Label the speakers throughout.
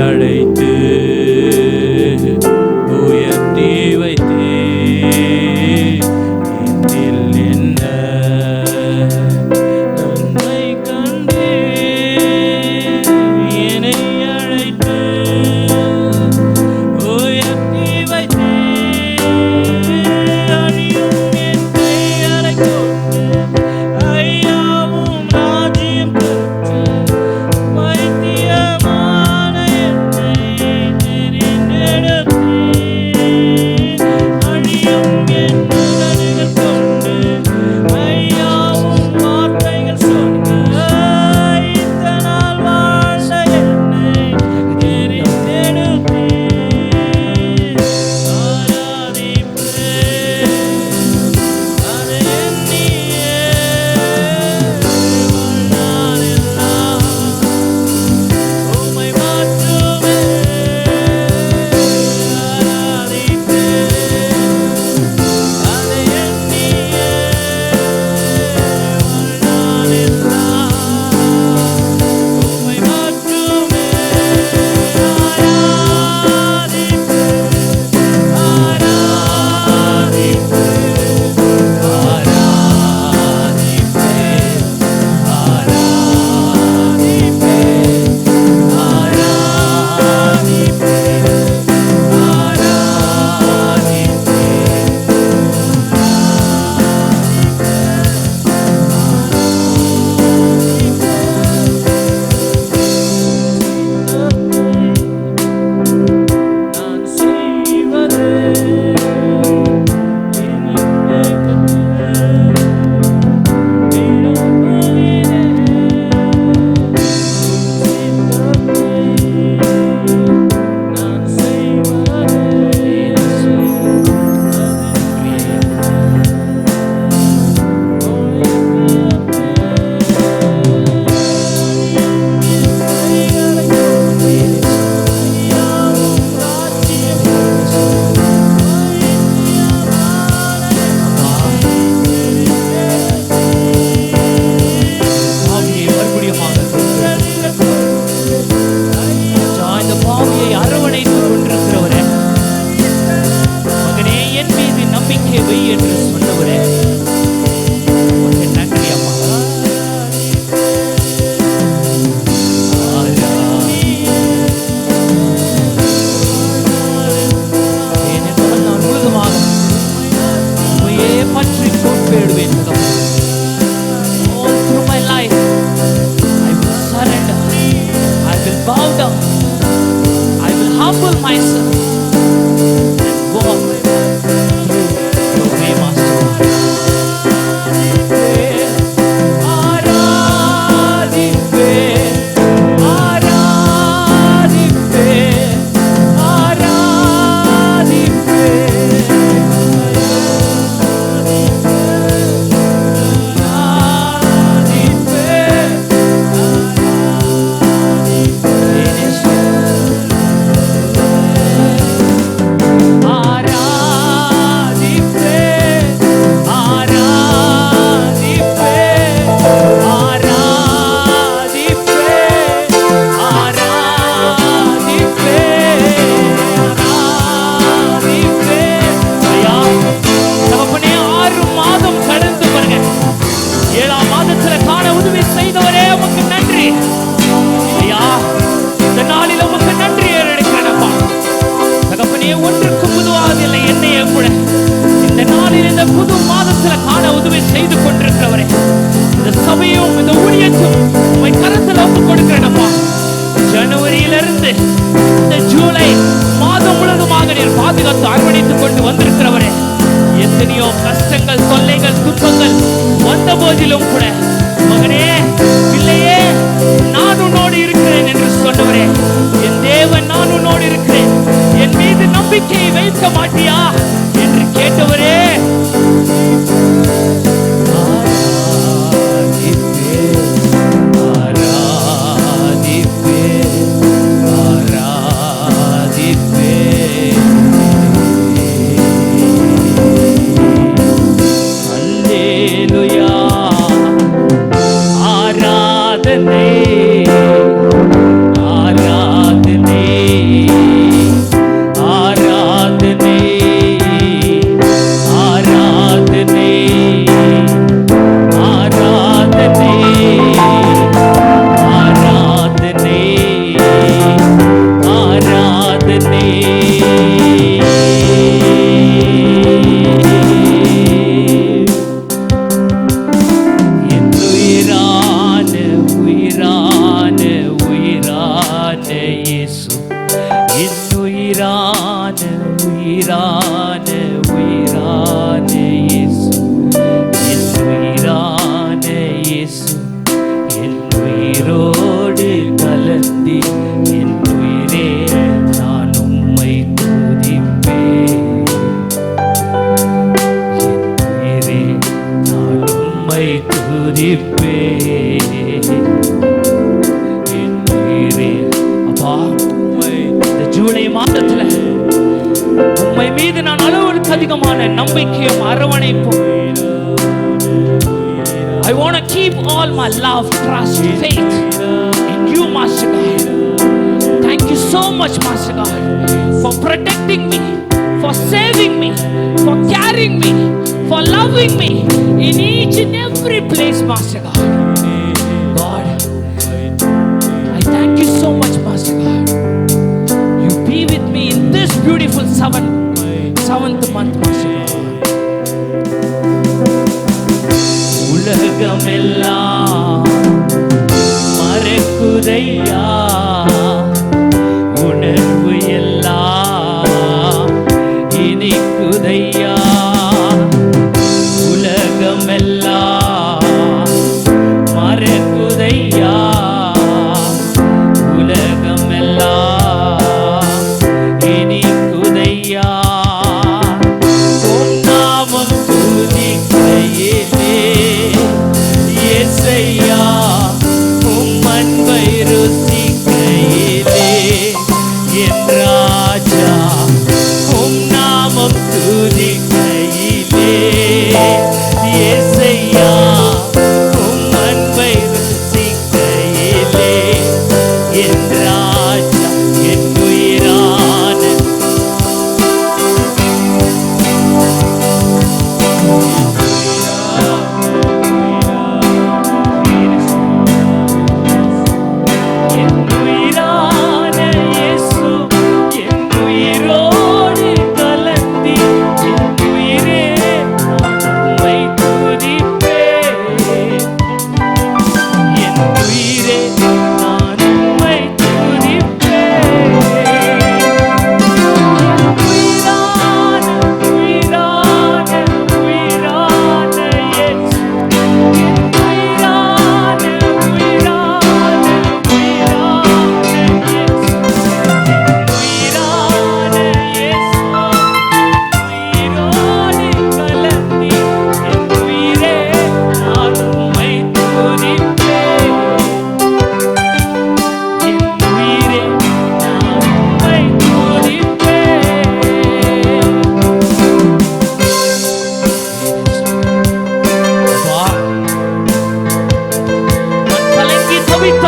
Speaker 1: அழைத்து உயர்த்தி வைத்தே இதில் என்ன நன்மை கண்டே என்னை அழைத்து உயர்த்தி வைத்தே அணியும் என் கைகளை கொண்டு ஐயாவும் ராஜ்யம் பெற்று வைத்தியமான என்னை தெரிந்தெடுத்தே அணியும் என் உதடுகள் கொண்டு ஐயாவும் வார்த்தைகள் சொன்ன இத்தனால் வாழ்ந்த என்னை தெரிந்தெடுத்தே ஆராதிப்பேன் அதை எண்ணியே வாழ்நாளெல்லாம் உம்மை மாற்றுவேன் ஆராதிப்பேன் அதை எண்ணியே வாழ்நாளெல்லாம் உம்மை நான் செய்வது இந்த பாவியை அரவணைத்துக் கொண்டிருக்கிறவரே, மகனே என் மீது நம்பிக்கை வை என்று சொன்னவரே, உமக்கு நன்றி அம்மா. ஏனென்றால் நான் முழுதுமாக உம்மையே பற்றி கோட்பேடுவேன். All through my life I will surrender, I will bow down, I will humble myself and walk through your way, Master. ஒன்றுக்கு புதுவாதில்லை என்னையே கூட இந்த நாளில் இந்த புது மாதத்துல காண உதவி செய்து கொண்டிருக்கிறவரே, இந்த சபையும் இந்த ஊழியத்தும் உம்மை கரத்தில் ஒப்புக் கொடுக்கிறேனப்பா. ஜனவரியிலிருந்து இந்த ஜூலை மாதம் முழுவதுமாக நீர் பாதுகாத்து அரவணைத்துக் கொண்டு வந்திருக்கிறவரே, எத்தனையோ கஷ்டங்கள் தொல்லைகள் துன்பங்கள் வந்த போதிலும் கூட மகனே பிள்ளையே நான் உன்னோடு இருக்கிறேன் என்று சொன்னவரே, என் தேவன் நான் உன்னோடு இருக்கிறேன், என் மீது நம்பிக்கையை வைக்க மாட்டியா என்று கேட்டவரே, ஆராதனை உயிரான உயிரான உயிரான இயேசு, என் உயிரான இயேசு, என் உயிரோடு கலந்தி என் உயிரே நான் உம்மை துதிப்பேன். என் உயிரே நான் உம்மை துதிப்பேன். என் உயிரே அப்பா, இந்த ஜூலை மாதத்துல உம்மை மீது நான் அளவுக்கு அதிகமான நம்பிக்கையும் அரவணைப்பும். I want to keep all my love, trust, faith in you, Master God. Thank you so much, Master God, for protecting me, for saving me, for carrying me, for loving me in each and every place, Master God. God, I thank you so much, Master God. You be with me in this beautiful seventh month, Master God. உலகமெல்லாம் மறக்குதையா, உணர்வு எல்லாம் இனிக்குதையா. உலகமெல்லாம் மறக்குதையா, உலகமெல்லாம் இனிக்குதையா. உம் நாமம் துதிக்கையிலே இயேசையா, உம் அன்பை ருசிக்கையிலே என் ராஜா, உம் நாமம் துதிக்கையிலே இயேசையா, உம் அன்பை ருசிக்கையிலே என் ராஜா, என் உயிரான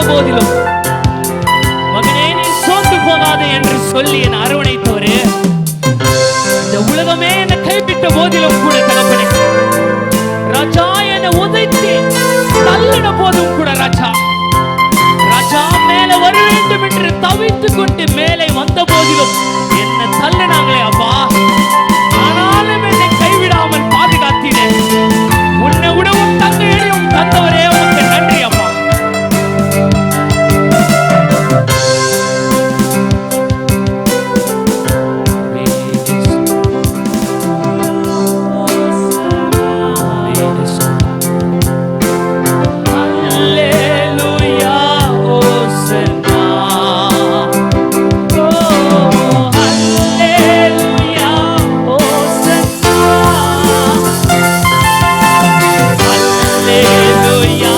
Speaker 1: போதிலும் மகனே நீ சோர்ந்து போகாதே என்று சொல்லி என் அரவணைத்தவரே, இந்த உலகமே என்னை கைவிட்ட போதிலும் கூட தகப்பனே, ராஜா என்னை உதைத்து தள்ளின போதும் கூட ராஜா, ராஜா மேல வர வேண்டும் என்று தவித்துக் கொண்டு மேலே வந்த போதிலும் என்னை தள்ளினாங்களே அப்பா, ஆனாலும் என்னை கைவிடாமல் பாதுகாத்தீர்கள். உன்னை விடவும் தங்கையையும் தந்தவரே உனக்கு நன்றி அப்பா. Hallelujah.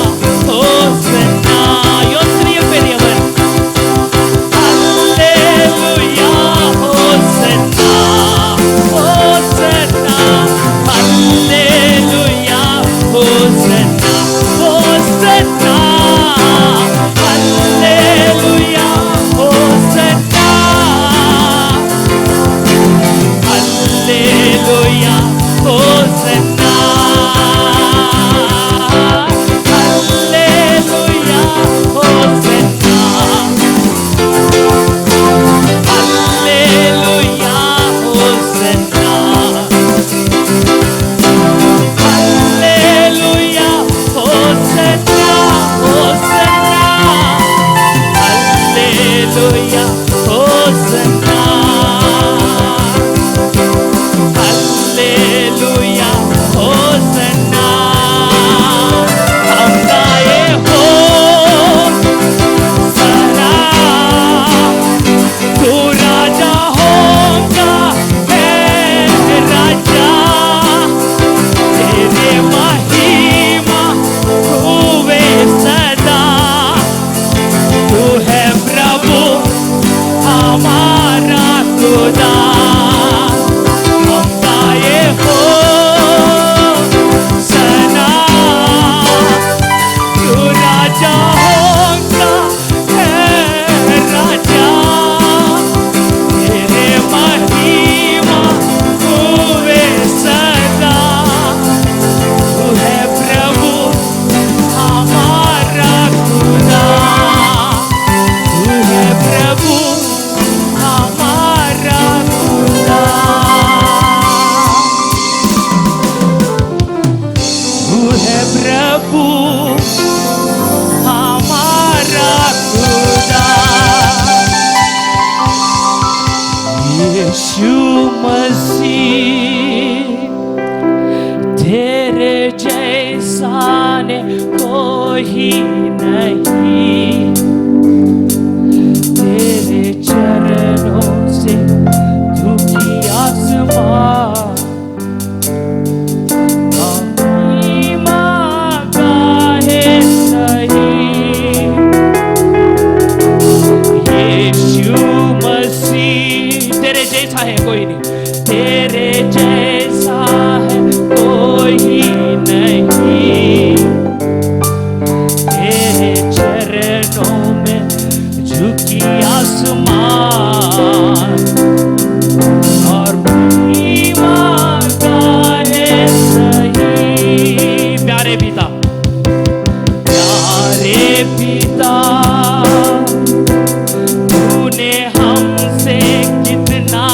Speaker 1: खुदा हम गाए हो सना तू राजा होगा है राजा तेरे महिमा हुए सदा तू है प्रभु हमारा खुदा तू है प्रभु हमारा खुदा तू है प्रभु हमारा खुदा यीशु मसीह तेरे जैसा ने कोई नहीं तेरे चरणों से दुखी आसमां महिमा गाहे सही यीशु मसीह तेरे जैसा है कोई नहीं तेरे जैसा है कोई नहीं तेरे चरणों में झुकी आसमान और महिमा गाहे सही प्यारे पिता तूने हमसे कितना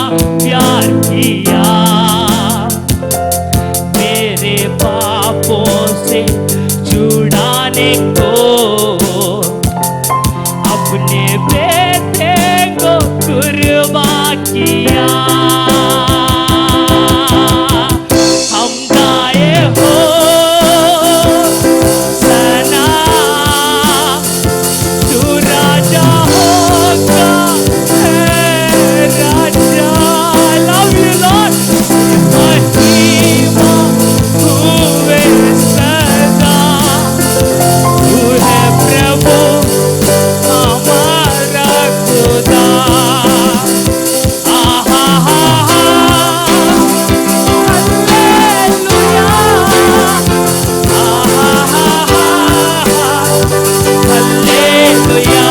Speaker 1: प्यार किया मेरे पापों से छुड़ाने को अपने बेटे को कुर्बान किया हम गाए हो सना तू राजा होगा है राजा love you Lord महिमा हुए सदा तू है प्रभु हमारा खुदा आहा hallelujah hallelujah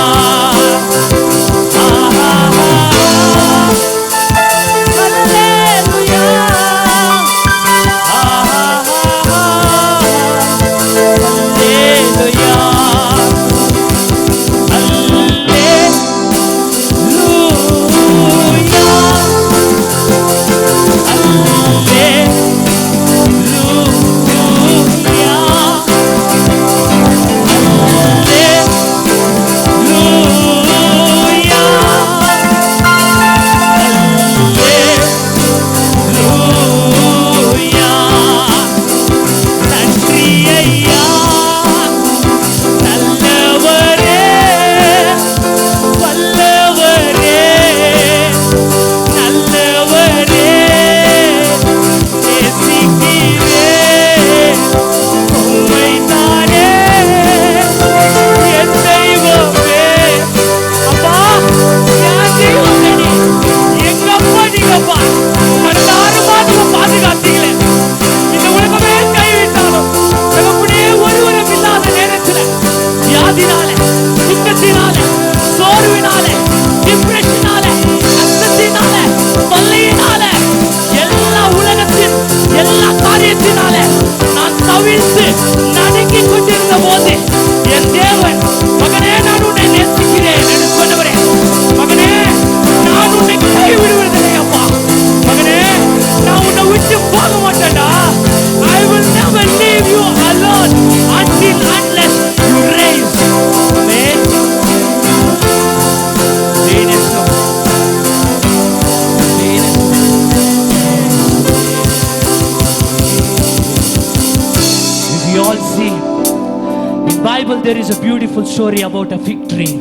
Speaker 1: Bible there is a beautiful story about a fig tree.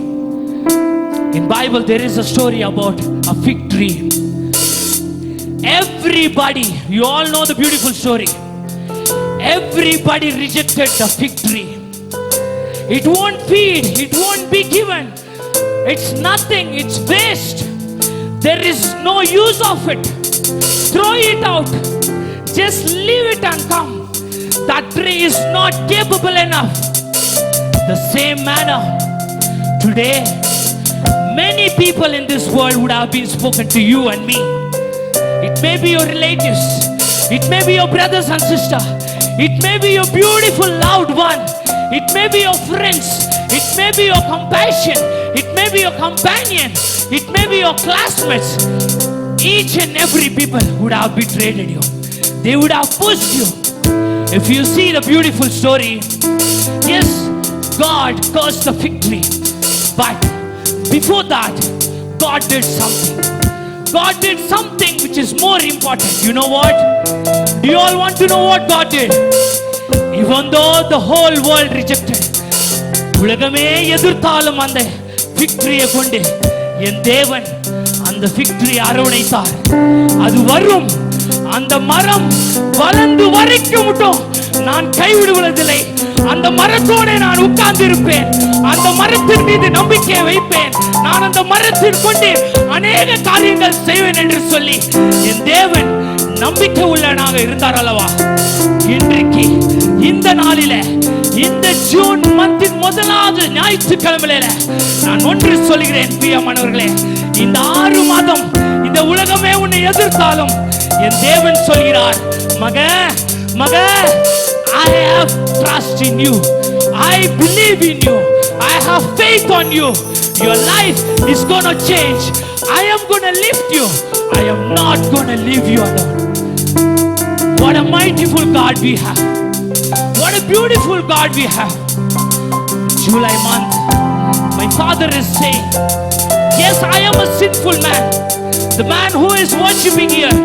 Speaker 1: In Bible there is a story about a fig tree. Everybody, you all know the beautiful story. Everybody rejected the fig tree. It won't feed, it won't be given. It's nothing, it's waste. there is no use of it. Throw it out. Just leave it and come. That tree is not capable enough. The same manner, today, many people in this world would have been spoken to you and me. It may be your relatives. It may be your brothers and sisters. It may be your beautiful loved one. It may be your friends. It may be your compassion. It may be your companion. It may be your classmates. Each and every people would have betrayed you. They would have pushed you. If you see the beautiful story, yes, God cursed the fig tree. But before that, God did something. God did something which is more important. You know what? Do you all want to know what God did? Even though the whole world rejected, உலகமே எதிர்த்தாலும் அந்த fig tree கொண்டு என் தேவன் அந்த fig tree அரவணைத்தார். அது வரும், அந்த மரம் வளர்ந்து வரைக்கும் மட்டும் நான் கைவிடுவதில்லை. அந்த மரத்தோடு நான் உட்கார்ந்து இருப்பேன். அந்த மரத்தின் மீது நம்பிக்கை வைப்பேன். நான் அந்த மரத்தின் கொண்டு அநேக காரியங்கள் செய்வேன் என்று சொல்லி என் தேவன் நம்பிக்கை உள்ளவனாக இருந்தார் அல்லவா? இன்றைக்கு இந்த நாளில, இந்த ஜூன் மந்தின் முதலாவது ஞாயிற்றுக்கிழமையில நான் ஒன்று சொல்கிறேன் பிரியமானவர்களே, இந்த 6 மாதம் இந்த உலகமே உன்னை எதிர்த்தாலும் என் தேவன் சொல்கிறார், மக, I have trust in you. I believe in you. I have faith on you. Your life is going to change. I am going to lift you. I am not going to leave you alone. What a mightiful God we have. What a beautiful God we have. July month, my father is saying, yes, I am a sinful man. The man who is worshiping here,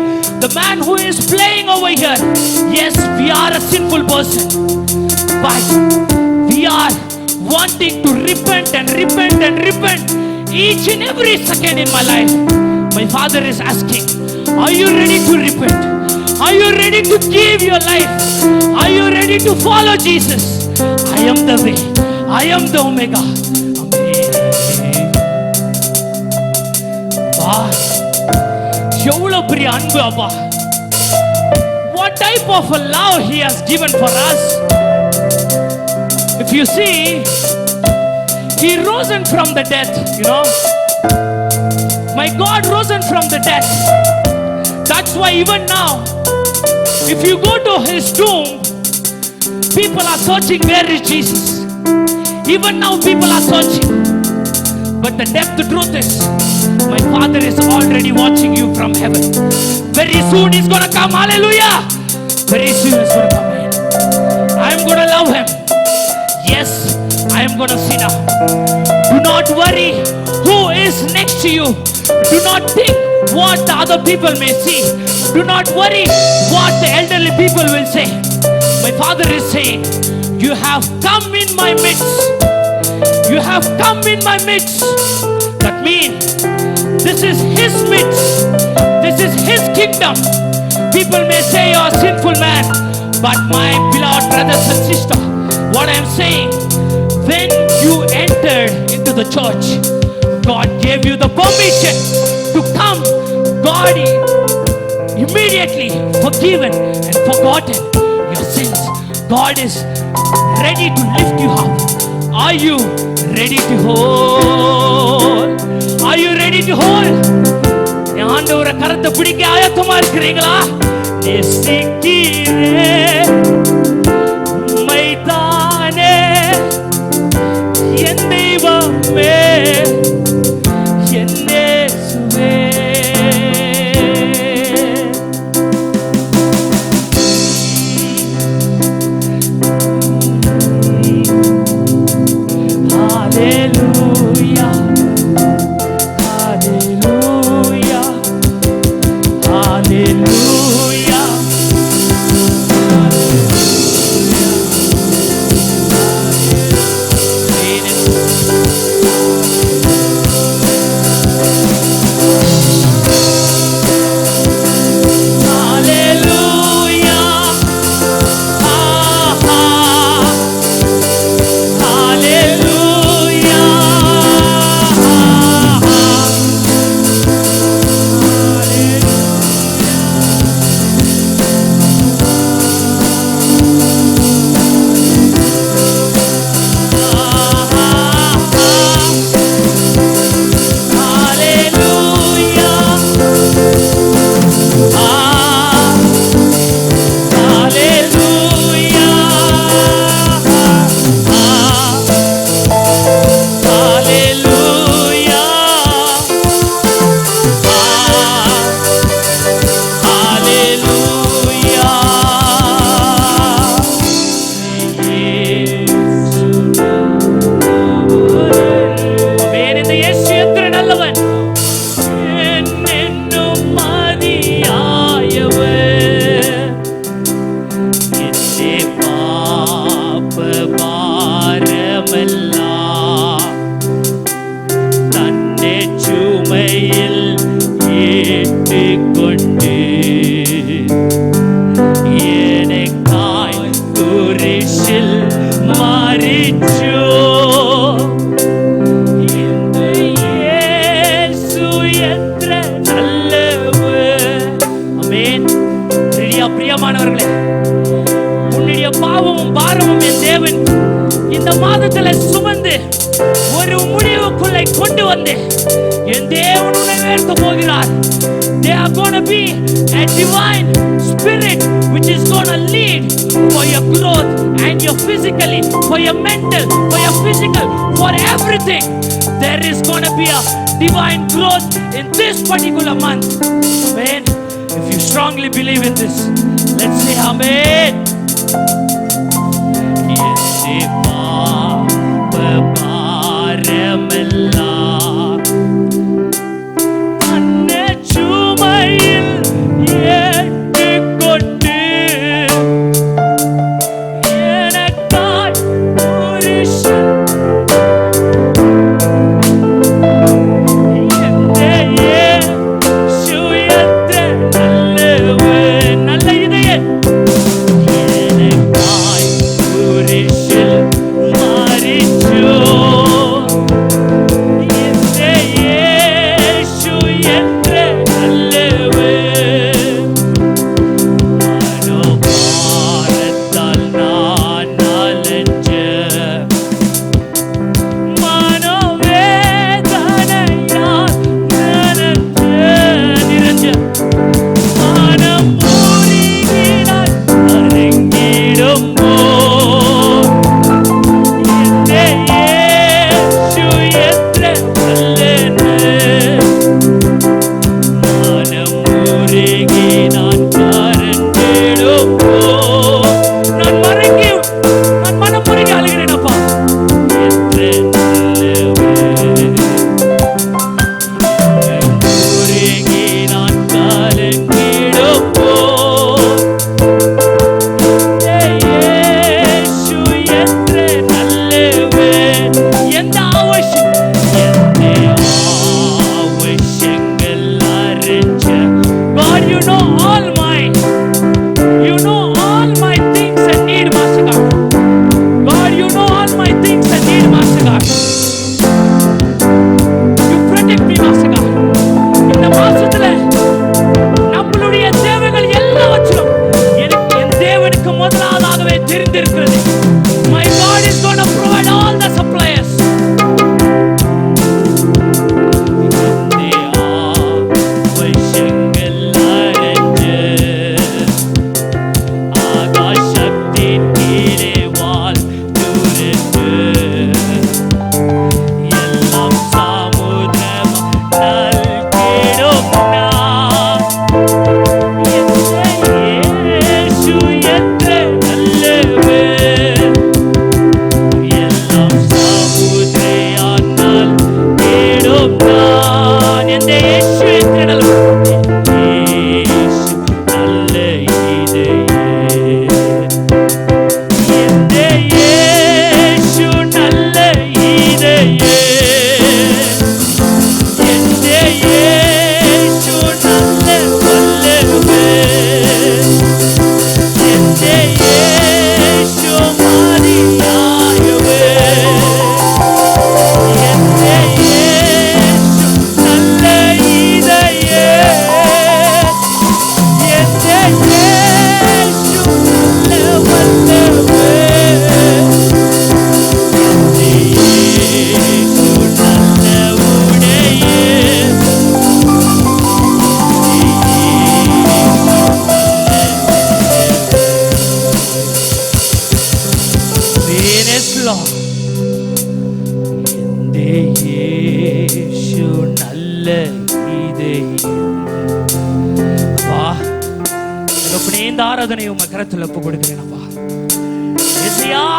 Speaker 1: the man who is playing over here, yes, we are a sinful person, but we are wanting to repent and repent and repent each and every second in my life. My father is asking, are you ready to repent? Are you ready to give your life? Are you ready to follow Jesus? I am the way, I am the Omega. எவ்வளவு பெரிய அன்பு அப்பா! What type of a love he has given for us? If you see, he risen from the death, you know. My God risen from the death. That's why even now, if you go to his tomb, people are searching, where is Jesus? Even now people are searching. But the depth, the truth is, my father is already watching you from heaven. Very soon he's going to come. Hallelujah. Very soon he's going to come in. I'm going to love him. Yes, I am going to see now. Do not worry who is next to you. Do not think what the other people may see. Do not worry what the elderly people will say. My father is saying, you have come in my midst. You have come in my midst. That means this is his midst. This is his kingdom. People may say you are a sinful man, but my beloved brothers and sisters, what I am saying, when you entered into the church, God gave you the permission to come. God immediately forgiven and forgotten your sins. God is ready to lift you up. Are you ready to hold? Are you ready to hold? ஆண்டவரை கரத்தை பிடிக்க ஆயத்தமா இருக்கிறீங்களா? நேசிக்கிறே உம்மைத்தானே என் தெய்வமே என் இயேசுவே. Hallelujah. Hallelujah. Hallelujah. பிரியமானவர்களே, உன்னுடைய பாவமும் பாரமும் என் தேவன் இந்த மாதத்துல சுமந்து ஒரு முடிவுக்குள்ளே கொண்டு வந்து என் தேவன் உன்னை உயர்த்த போகிறார். They are going to be a divine spirit which is going to lead for your growth and your physically, for your mental, for your physical, for everything. There is going to be a divine growth in this particular month. Amen. If you strongly believe in this, let's say amen.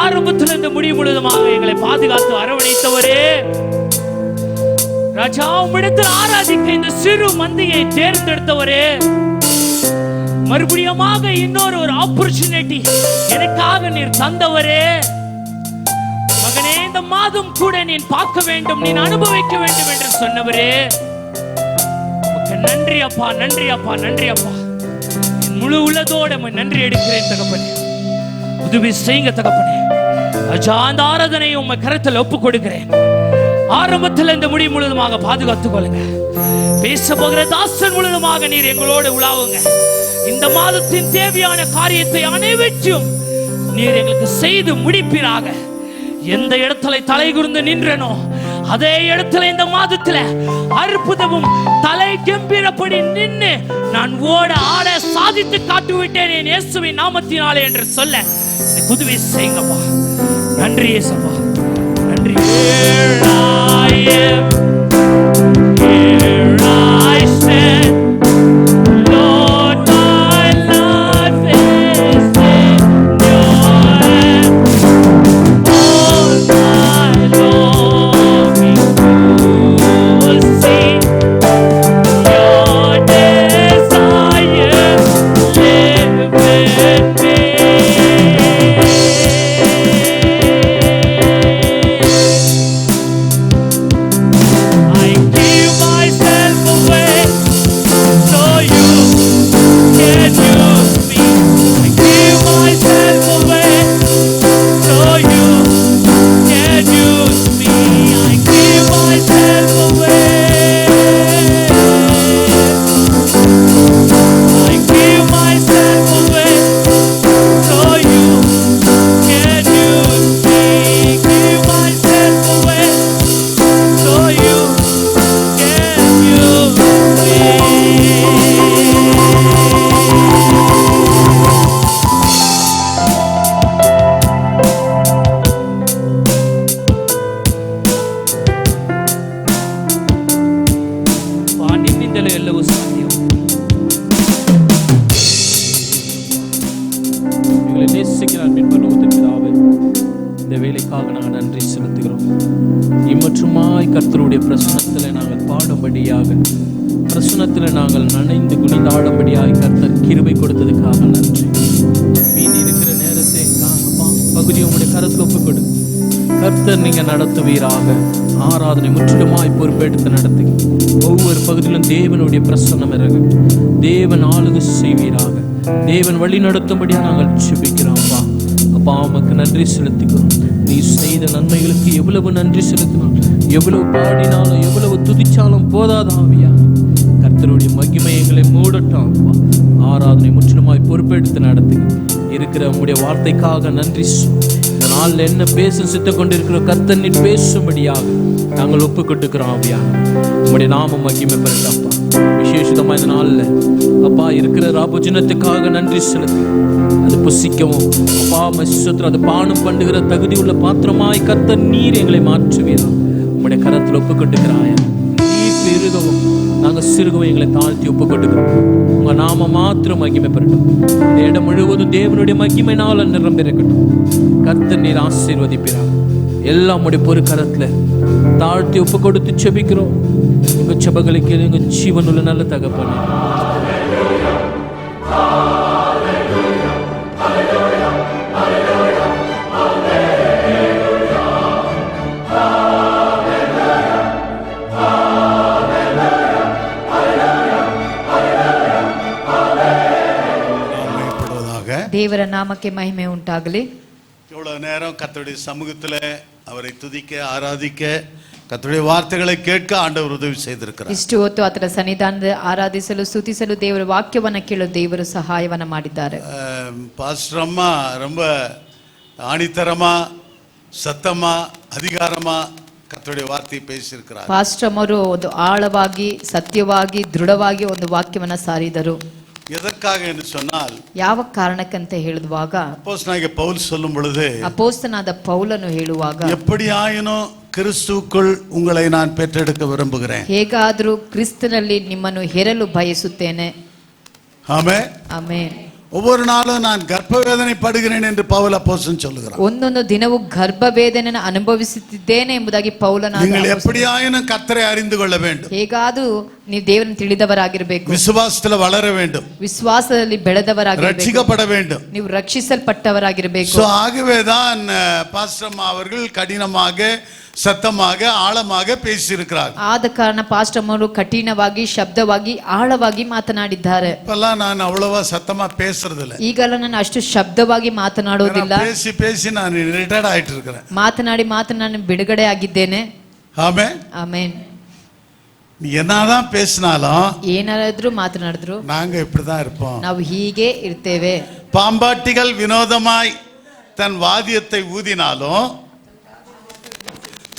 Speaker 2: ஆரம்பத்திலிருந்து முடிவு முழுவதுமாக எங்களை பாதுகாத்து அரவணைத்தவரே, ராஜா உம்மிடத்தில் ஆராதிக்க இந்த சிறு மந்தையை தேர்ந்தெடுத்தவரே, மறுபடியுமாக இன்னொரு ஆப்பர்ச்சுனிட்டி எனக்காக நீர் தந்தவரே, மகனே இந்த மாதம் கூட நீ பார்க்க வேண்டும், நீ அனுபவிக்க வேண்டும் என்று சொன்னவரே, நன்றி அப்பா, நன்றி அப்பா, நன்றி அப்பா. முழு உள்ளதோட நன்றி எடுக்கிறேன் தகப்பனே. உதவி செய்யுங்க தகப்பனே. அந்த ஆராதனையை உங்க கரத்தில் ஒப்பு கொடுக்கிறேன். ஆரம்பத்தில் இந்த முடிவு முழுவதுமாக பாதுகாத்துக் கொள்ளுங்க. பேச போகிற தாசன் முழுவதுமாக நீர் எங்களோடு உலாவுங்க. இந்த மாதத்தின் தேவையான காரியத்தை அனைவற்றும் நீர் எங்களுக்கு செய்து முடிப்பீராக. எந்த இடத்துல தலை குனிந்து நின்றனோ அதே இடத்துல இந்த மாதத்துல அற்புதமும் தலை கம்பீரப்படி நின்று நான் ஓட ஆட சாதித்து காட்டுவிட்டேன் என் இயேசுவின் நாமத்தினாலே என்று சொல்ல உதவி செய்யுங்கப்பா. நன்றி இயேசுப்பா, நன்றி. கர்த்தருடைய பிரசன்னத்தில் நாங்கள் பாடும்படியாக, பிரசன்னத்தில் நாங்கள் நனைந்து குனிந்தாடும்படியாக கர்த்தர் கிருபை கொடுத்ததுக்காக நன்றி. மீதி இருக்கிற நேரத்தை பகுதி உங்களுடைய கருத்து ஒப்புக் கொடு. கர்த்தர் நீங்க நடத்துவீராக. ஆராதனை முற்றிலுமாய் பொறுப்பெடுத்து நடத்து. ஒவ்வொரு பகுதியிலும் தேவனுடைய பிரசன்னம் இறங்கு. தேவன் ஆளுகை செய்வீராக. தேவன் வழி நடத்தும்படியாக நாங்கள் ஜெபிக்கிறோம். அப்பா உமக்கு நன்றி செலுத்துகிறோம். நீ செய்த நன்மைகளுக்கு எவ்வளவு நன்றி செலுத்தினாலும், எவ்வளவு பாடினாலும், எவ்வளவு துதிச்சாலும் போதாத ஆவியா கர்த்தருடைய மகிமை எங்களை மூடட்டும். அப்பா ஆராதனை முற்றிலுமாய் பொறுப்பெடுத்து நடத்து. இருக்கிற உங்களுடைய வார்த்தைக்காக நன்றி. இந்த நாளில் என்ன பேச சித்த கொண்டிருக்கிற கர்த்தர் நீர் பேசும்படியாக நாங்கள் ஒப்புக்கொட்டுக்கிறோம். ஆவியா உங்களுடைய நாம மகிமை பெறட்டப்பா. விசேஷமா இந்த நாளில் அப்பா இருக்கிற ராபோஜனத்துக்காக நன்றி செலுத்து. அது புசிக்கவும் அப்பா மசுத்திரம் அது பானம் பண்ணுகிற தகுதி உள்ள பாத்திரமாய் கர்த்தர் நீர் எங்களை மாற்றுவீரா. உங்களுடைய கரத்தில் ஒப்புக்கொட்டுக்கிறாய. நீர் பெருகவும் நாங்கள் சிறுகவும் எங்களை தாழ்த்தி ஒப்புக்கொட்டுக்கிறோம். உங்க நாம மாத்திரம் மகிமை பெறட்டும். இந்த இடம் முழுவதும் தேவனுடைய மகிமைனால நிரம்பிருக்கட்டும். கர்த்தர் நீர் ஆசீர்வதிப்பீராக. எல்லாம் உடைய பொறு கரத்துல தாழ்த்தி ஒப்பு கொடுத்து செபிக்கிறோம். உங்க செபங்களுக்கு எங்க ஜீவனுள்ள நல்ல தகப்பனே.
Speaker 3: ದೇವರ ನಾಮಕ್ಕೆ ಮಹಿಮೆ ಉಂಟಾಗಲಿ.
Speaker 4: இவ்வளவு நேரம் கர்த்தருடைய சமூகத்தில் அவரை துதிக்க, ஆராதிக்க, கர்த்தருடைய வார்த்தைகளை கேட்க ஆண்டவர் உதவி செய்திருக்கிறார்.
Speaker 3: ಇಷ್ಟು ಹೊತ್ತು ಆತನ ಸನ್ನಿಧಾನದ ಆರಾಧಿಸಲು, ಸ್ತುತಿಸಲು, ದೇವರ ವಾಕ್ಯವನ್ನ ಕೇಳಲು ದೇವರು ಸಹಾಯವನ್ನ ಮಾಡಿದ್ದಾರೆ.
Speaker 4: பாஸ்டர் அம்மா ரொம்ப ஆணித்தரமா, சத்தமா, அதிகாரமா கர்த்தருடைய வார்த்தையை பேசியிருக்கிறார்.
Speaker 3: ಪಾಸ್ಟರ್ ಅವರು ಒಂದು ಆಳವಾಗಿ, ಸತ್ಯವಾಗಿ, ದೃಢವಾಗಿ ಒಂದು ವಾಕ್ಯವನ್ನ ಸಾರಿದರು.
Speaker 4: எதற்காக என்று சொன்னால்,
Speaker 3: ಯಾವ ಕಾರಣಕ್ಕಂತ ಹೇಳಿದುವಾಗ,
Speaker 4: அப்போஸ்தலனாகிய பவுல் சொல்லும் பொழுது,
Speaker 3: ಅಪೊಸ್ತಲನಾದ ಪೌಲನು ಹೇಳುವಾಗ,
Speaker 4: எப்படியாயினும் கிறிஸ்துவுக்குள் உங்களை நான் பெற்றெடுக்க விரும்புகிறேன்.
Speaker 3: ಹೇಗಾದರೂ ಕ್ರಿಸ್ತನಲ್ಲಿ ನಿಮ್ಮನ್ನು ಹೆರಲು ಬಯಸುತ್ತೇನೆ.
Speaker 4: ஆமென்.
Speaker 3: ಆಮೆನ್.
Speaker 4: ஒவ்வொரு நாளும் நான் கர்ப்ப வேதனை படுகிறேன் என்று பவுல் அப்போஸ்தலன் சொல்லுகிறார்.
Speaker 3: ಒಂದೊಂದು ದಿನವೂ ಗರ್ಭ ವೇದನೆಯನ್ನು ಅನುಭವಿಸುತ್ತಿದ್ದೇನೆ ಎಂಬುದಾಗಿ ಪೌಲನಾದ
Speaker 4: நீங்கள் எப்படியாயினும் கர்த்தரை அறிந்து கொள்ள வேண்டும்.
Speaker 3: ಹೇಗಾದರೂ ನೀವು ದೇವರನ್ನು ತಿಳಿದವರಾಗಿರಬೇಕು.
Speaker 4: விசுவாசத்தில் வளர வேண்டும்.
Speaker 3: ವಿಶ್ವಾಸದಲ್ಲಿ ಬೆಳೆದವರಾಗಿರಬೇಕು.
Speaker 4: ரட்சிக்கப்பட வேண்டும்.
Speaker 3: ನೀವು ರಕ್ಷಿಸಲ್ಪಟ್ಟವರಾಗಿರಬೇಕು.
Speaker 4: சோ ஆகவேதான் பாஸ்டர் அம்மா அவர்கள் கடினமாக, சத்தமாக, ஆழமாக பேசியிருக்கிறார்.
Speaker 3: ಆದ ಕಾರಣ ಪಾಸ್ಟರ್ ಅವರು ಕಠಿಣವಾಗಿ, ಶಬ್ದವಾಗಿ, ಆಳವಾಗಿ ಮಾತನಾಡಿದ್ದಾರೆ.
Speaker 4: இப்பெல்லாம் நான் அவ்வளவா சத்தமா பேசுறது இல்ல.
Speaker 3: ಈಗಲ್ಲ ನಾನು ಅಷ್ಟು ಶಬ್ದವಾಗಿ ಮಾತನಾಡೋದಿಲ್ಲ.
Speaker 4: பேசி பேசி நான் ரிட்டையர்ட் ஆயிட்டு இருக்கிறேன்.
Speaker 3: ಮಾತನಾಡಿ ನಾನು ಬಿಡುಗಡೆ ಆಗಿದ್ದೇನೆ.
Speaker 4: ஆமென்.
Speaker 3: ಆಮೆನ್.
Speaker 4: நீ என்னதான் பேசினாலும்
Speaker 3: ಏನಾದ್ರೂ ಮಾತನಾಡಿದ್ರು
Speaker 4: நாங்க இப்படிதான் இருப்போம்.
Speaker 3: ನಾವು ಹೀಗೆ ಇರ್ತೇವೆ.
Speaker 4: பாம்பாட்டிகள் வினோதமாய் தன் வாத்தியத்தை ஊதினாலும்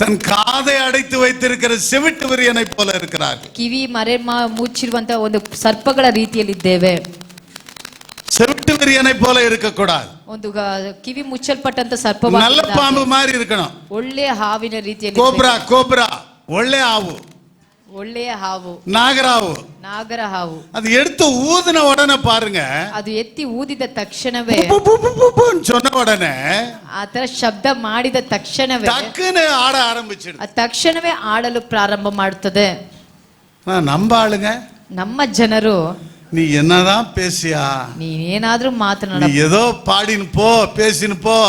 Speaker 4: தன் காதை அடைத்து வைத்திருக்கிற செவிட்டு விரியனை போல இருக்கிறார்.
Speaker 3: ಕಿವಿ ಮರೆ ಮುಚ್ಚಿರುವಂತ ಒಂದು ಸರ್ಪಗಳ ರೀತಿಯಲ್ಲಿದ್ದೇವೆ.
Speaker 4: செவிட்டு விரியனை போல இருக்கக்கூடாது.
Speaker 3: ಒಂದು ಕಿವಿ ಮುಚ್ಚಲ್ಪಟ್ಟಂತ
Speaker 4: நல்ல
Speaker 3: ಸರ್ಪವಾಗಿ
Speaker 4: பாம்பு மாதிரி இருக்கணும்.
Speaker 3: ಒಳ್ಳೆಯ ಹಾವಿನ ರೀತಿಯಲ್ಲಿ
Speaker 4: கோப்ரா ஒಳ್ಳೆ ಹಾವು,
Speaker 3: ಒಳ್ಳೆಯ ಹಾವು,
Speaker 4: நாகராவு.
Speaker 3: ನಾಗರ ಹಾವು.
Speaker 4: அது எடுத்து ஊதின உடனே பாருங்க,
Speaker 3: ಅದು ಎತ್ತಿ ಊದಿದ ತಕ್ಷಣವೇ
Speaker 4: சொன்ன உடனே
Speaker 3: ಆತರ ಶಬ್ದ ಮಾಡಿದ ತಕ್ಷಣವೇ
Speaker 4: டக்குன்னு ஆட ஆரம்பிச்சிடுது.
Speaker 3: ತಕ್ಷಣವೇ ಆಡಲು ಪ್ರಾರಂಭ ಮಾಡುತ್ತದೆ.
Speaker 4: நம்ம ஆளுங்க,
Speaker 3: ನಮ್ಮ ಜನರು
Speaker 4: நீ என்னதான் பேசியா,
Speaker 3: ನೀನೇನಾದ್ರೂ ಮಾತನಾಡ,
Speaker 4: நீ ஏதோ பாடின்னு போ, பேசின்னு போ,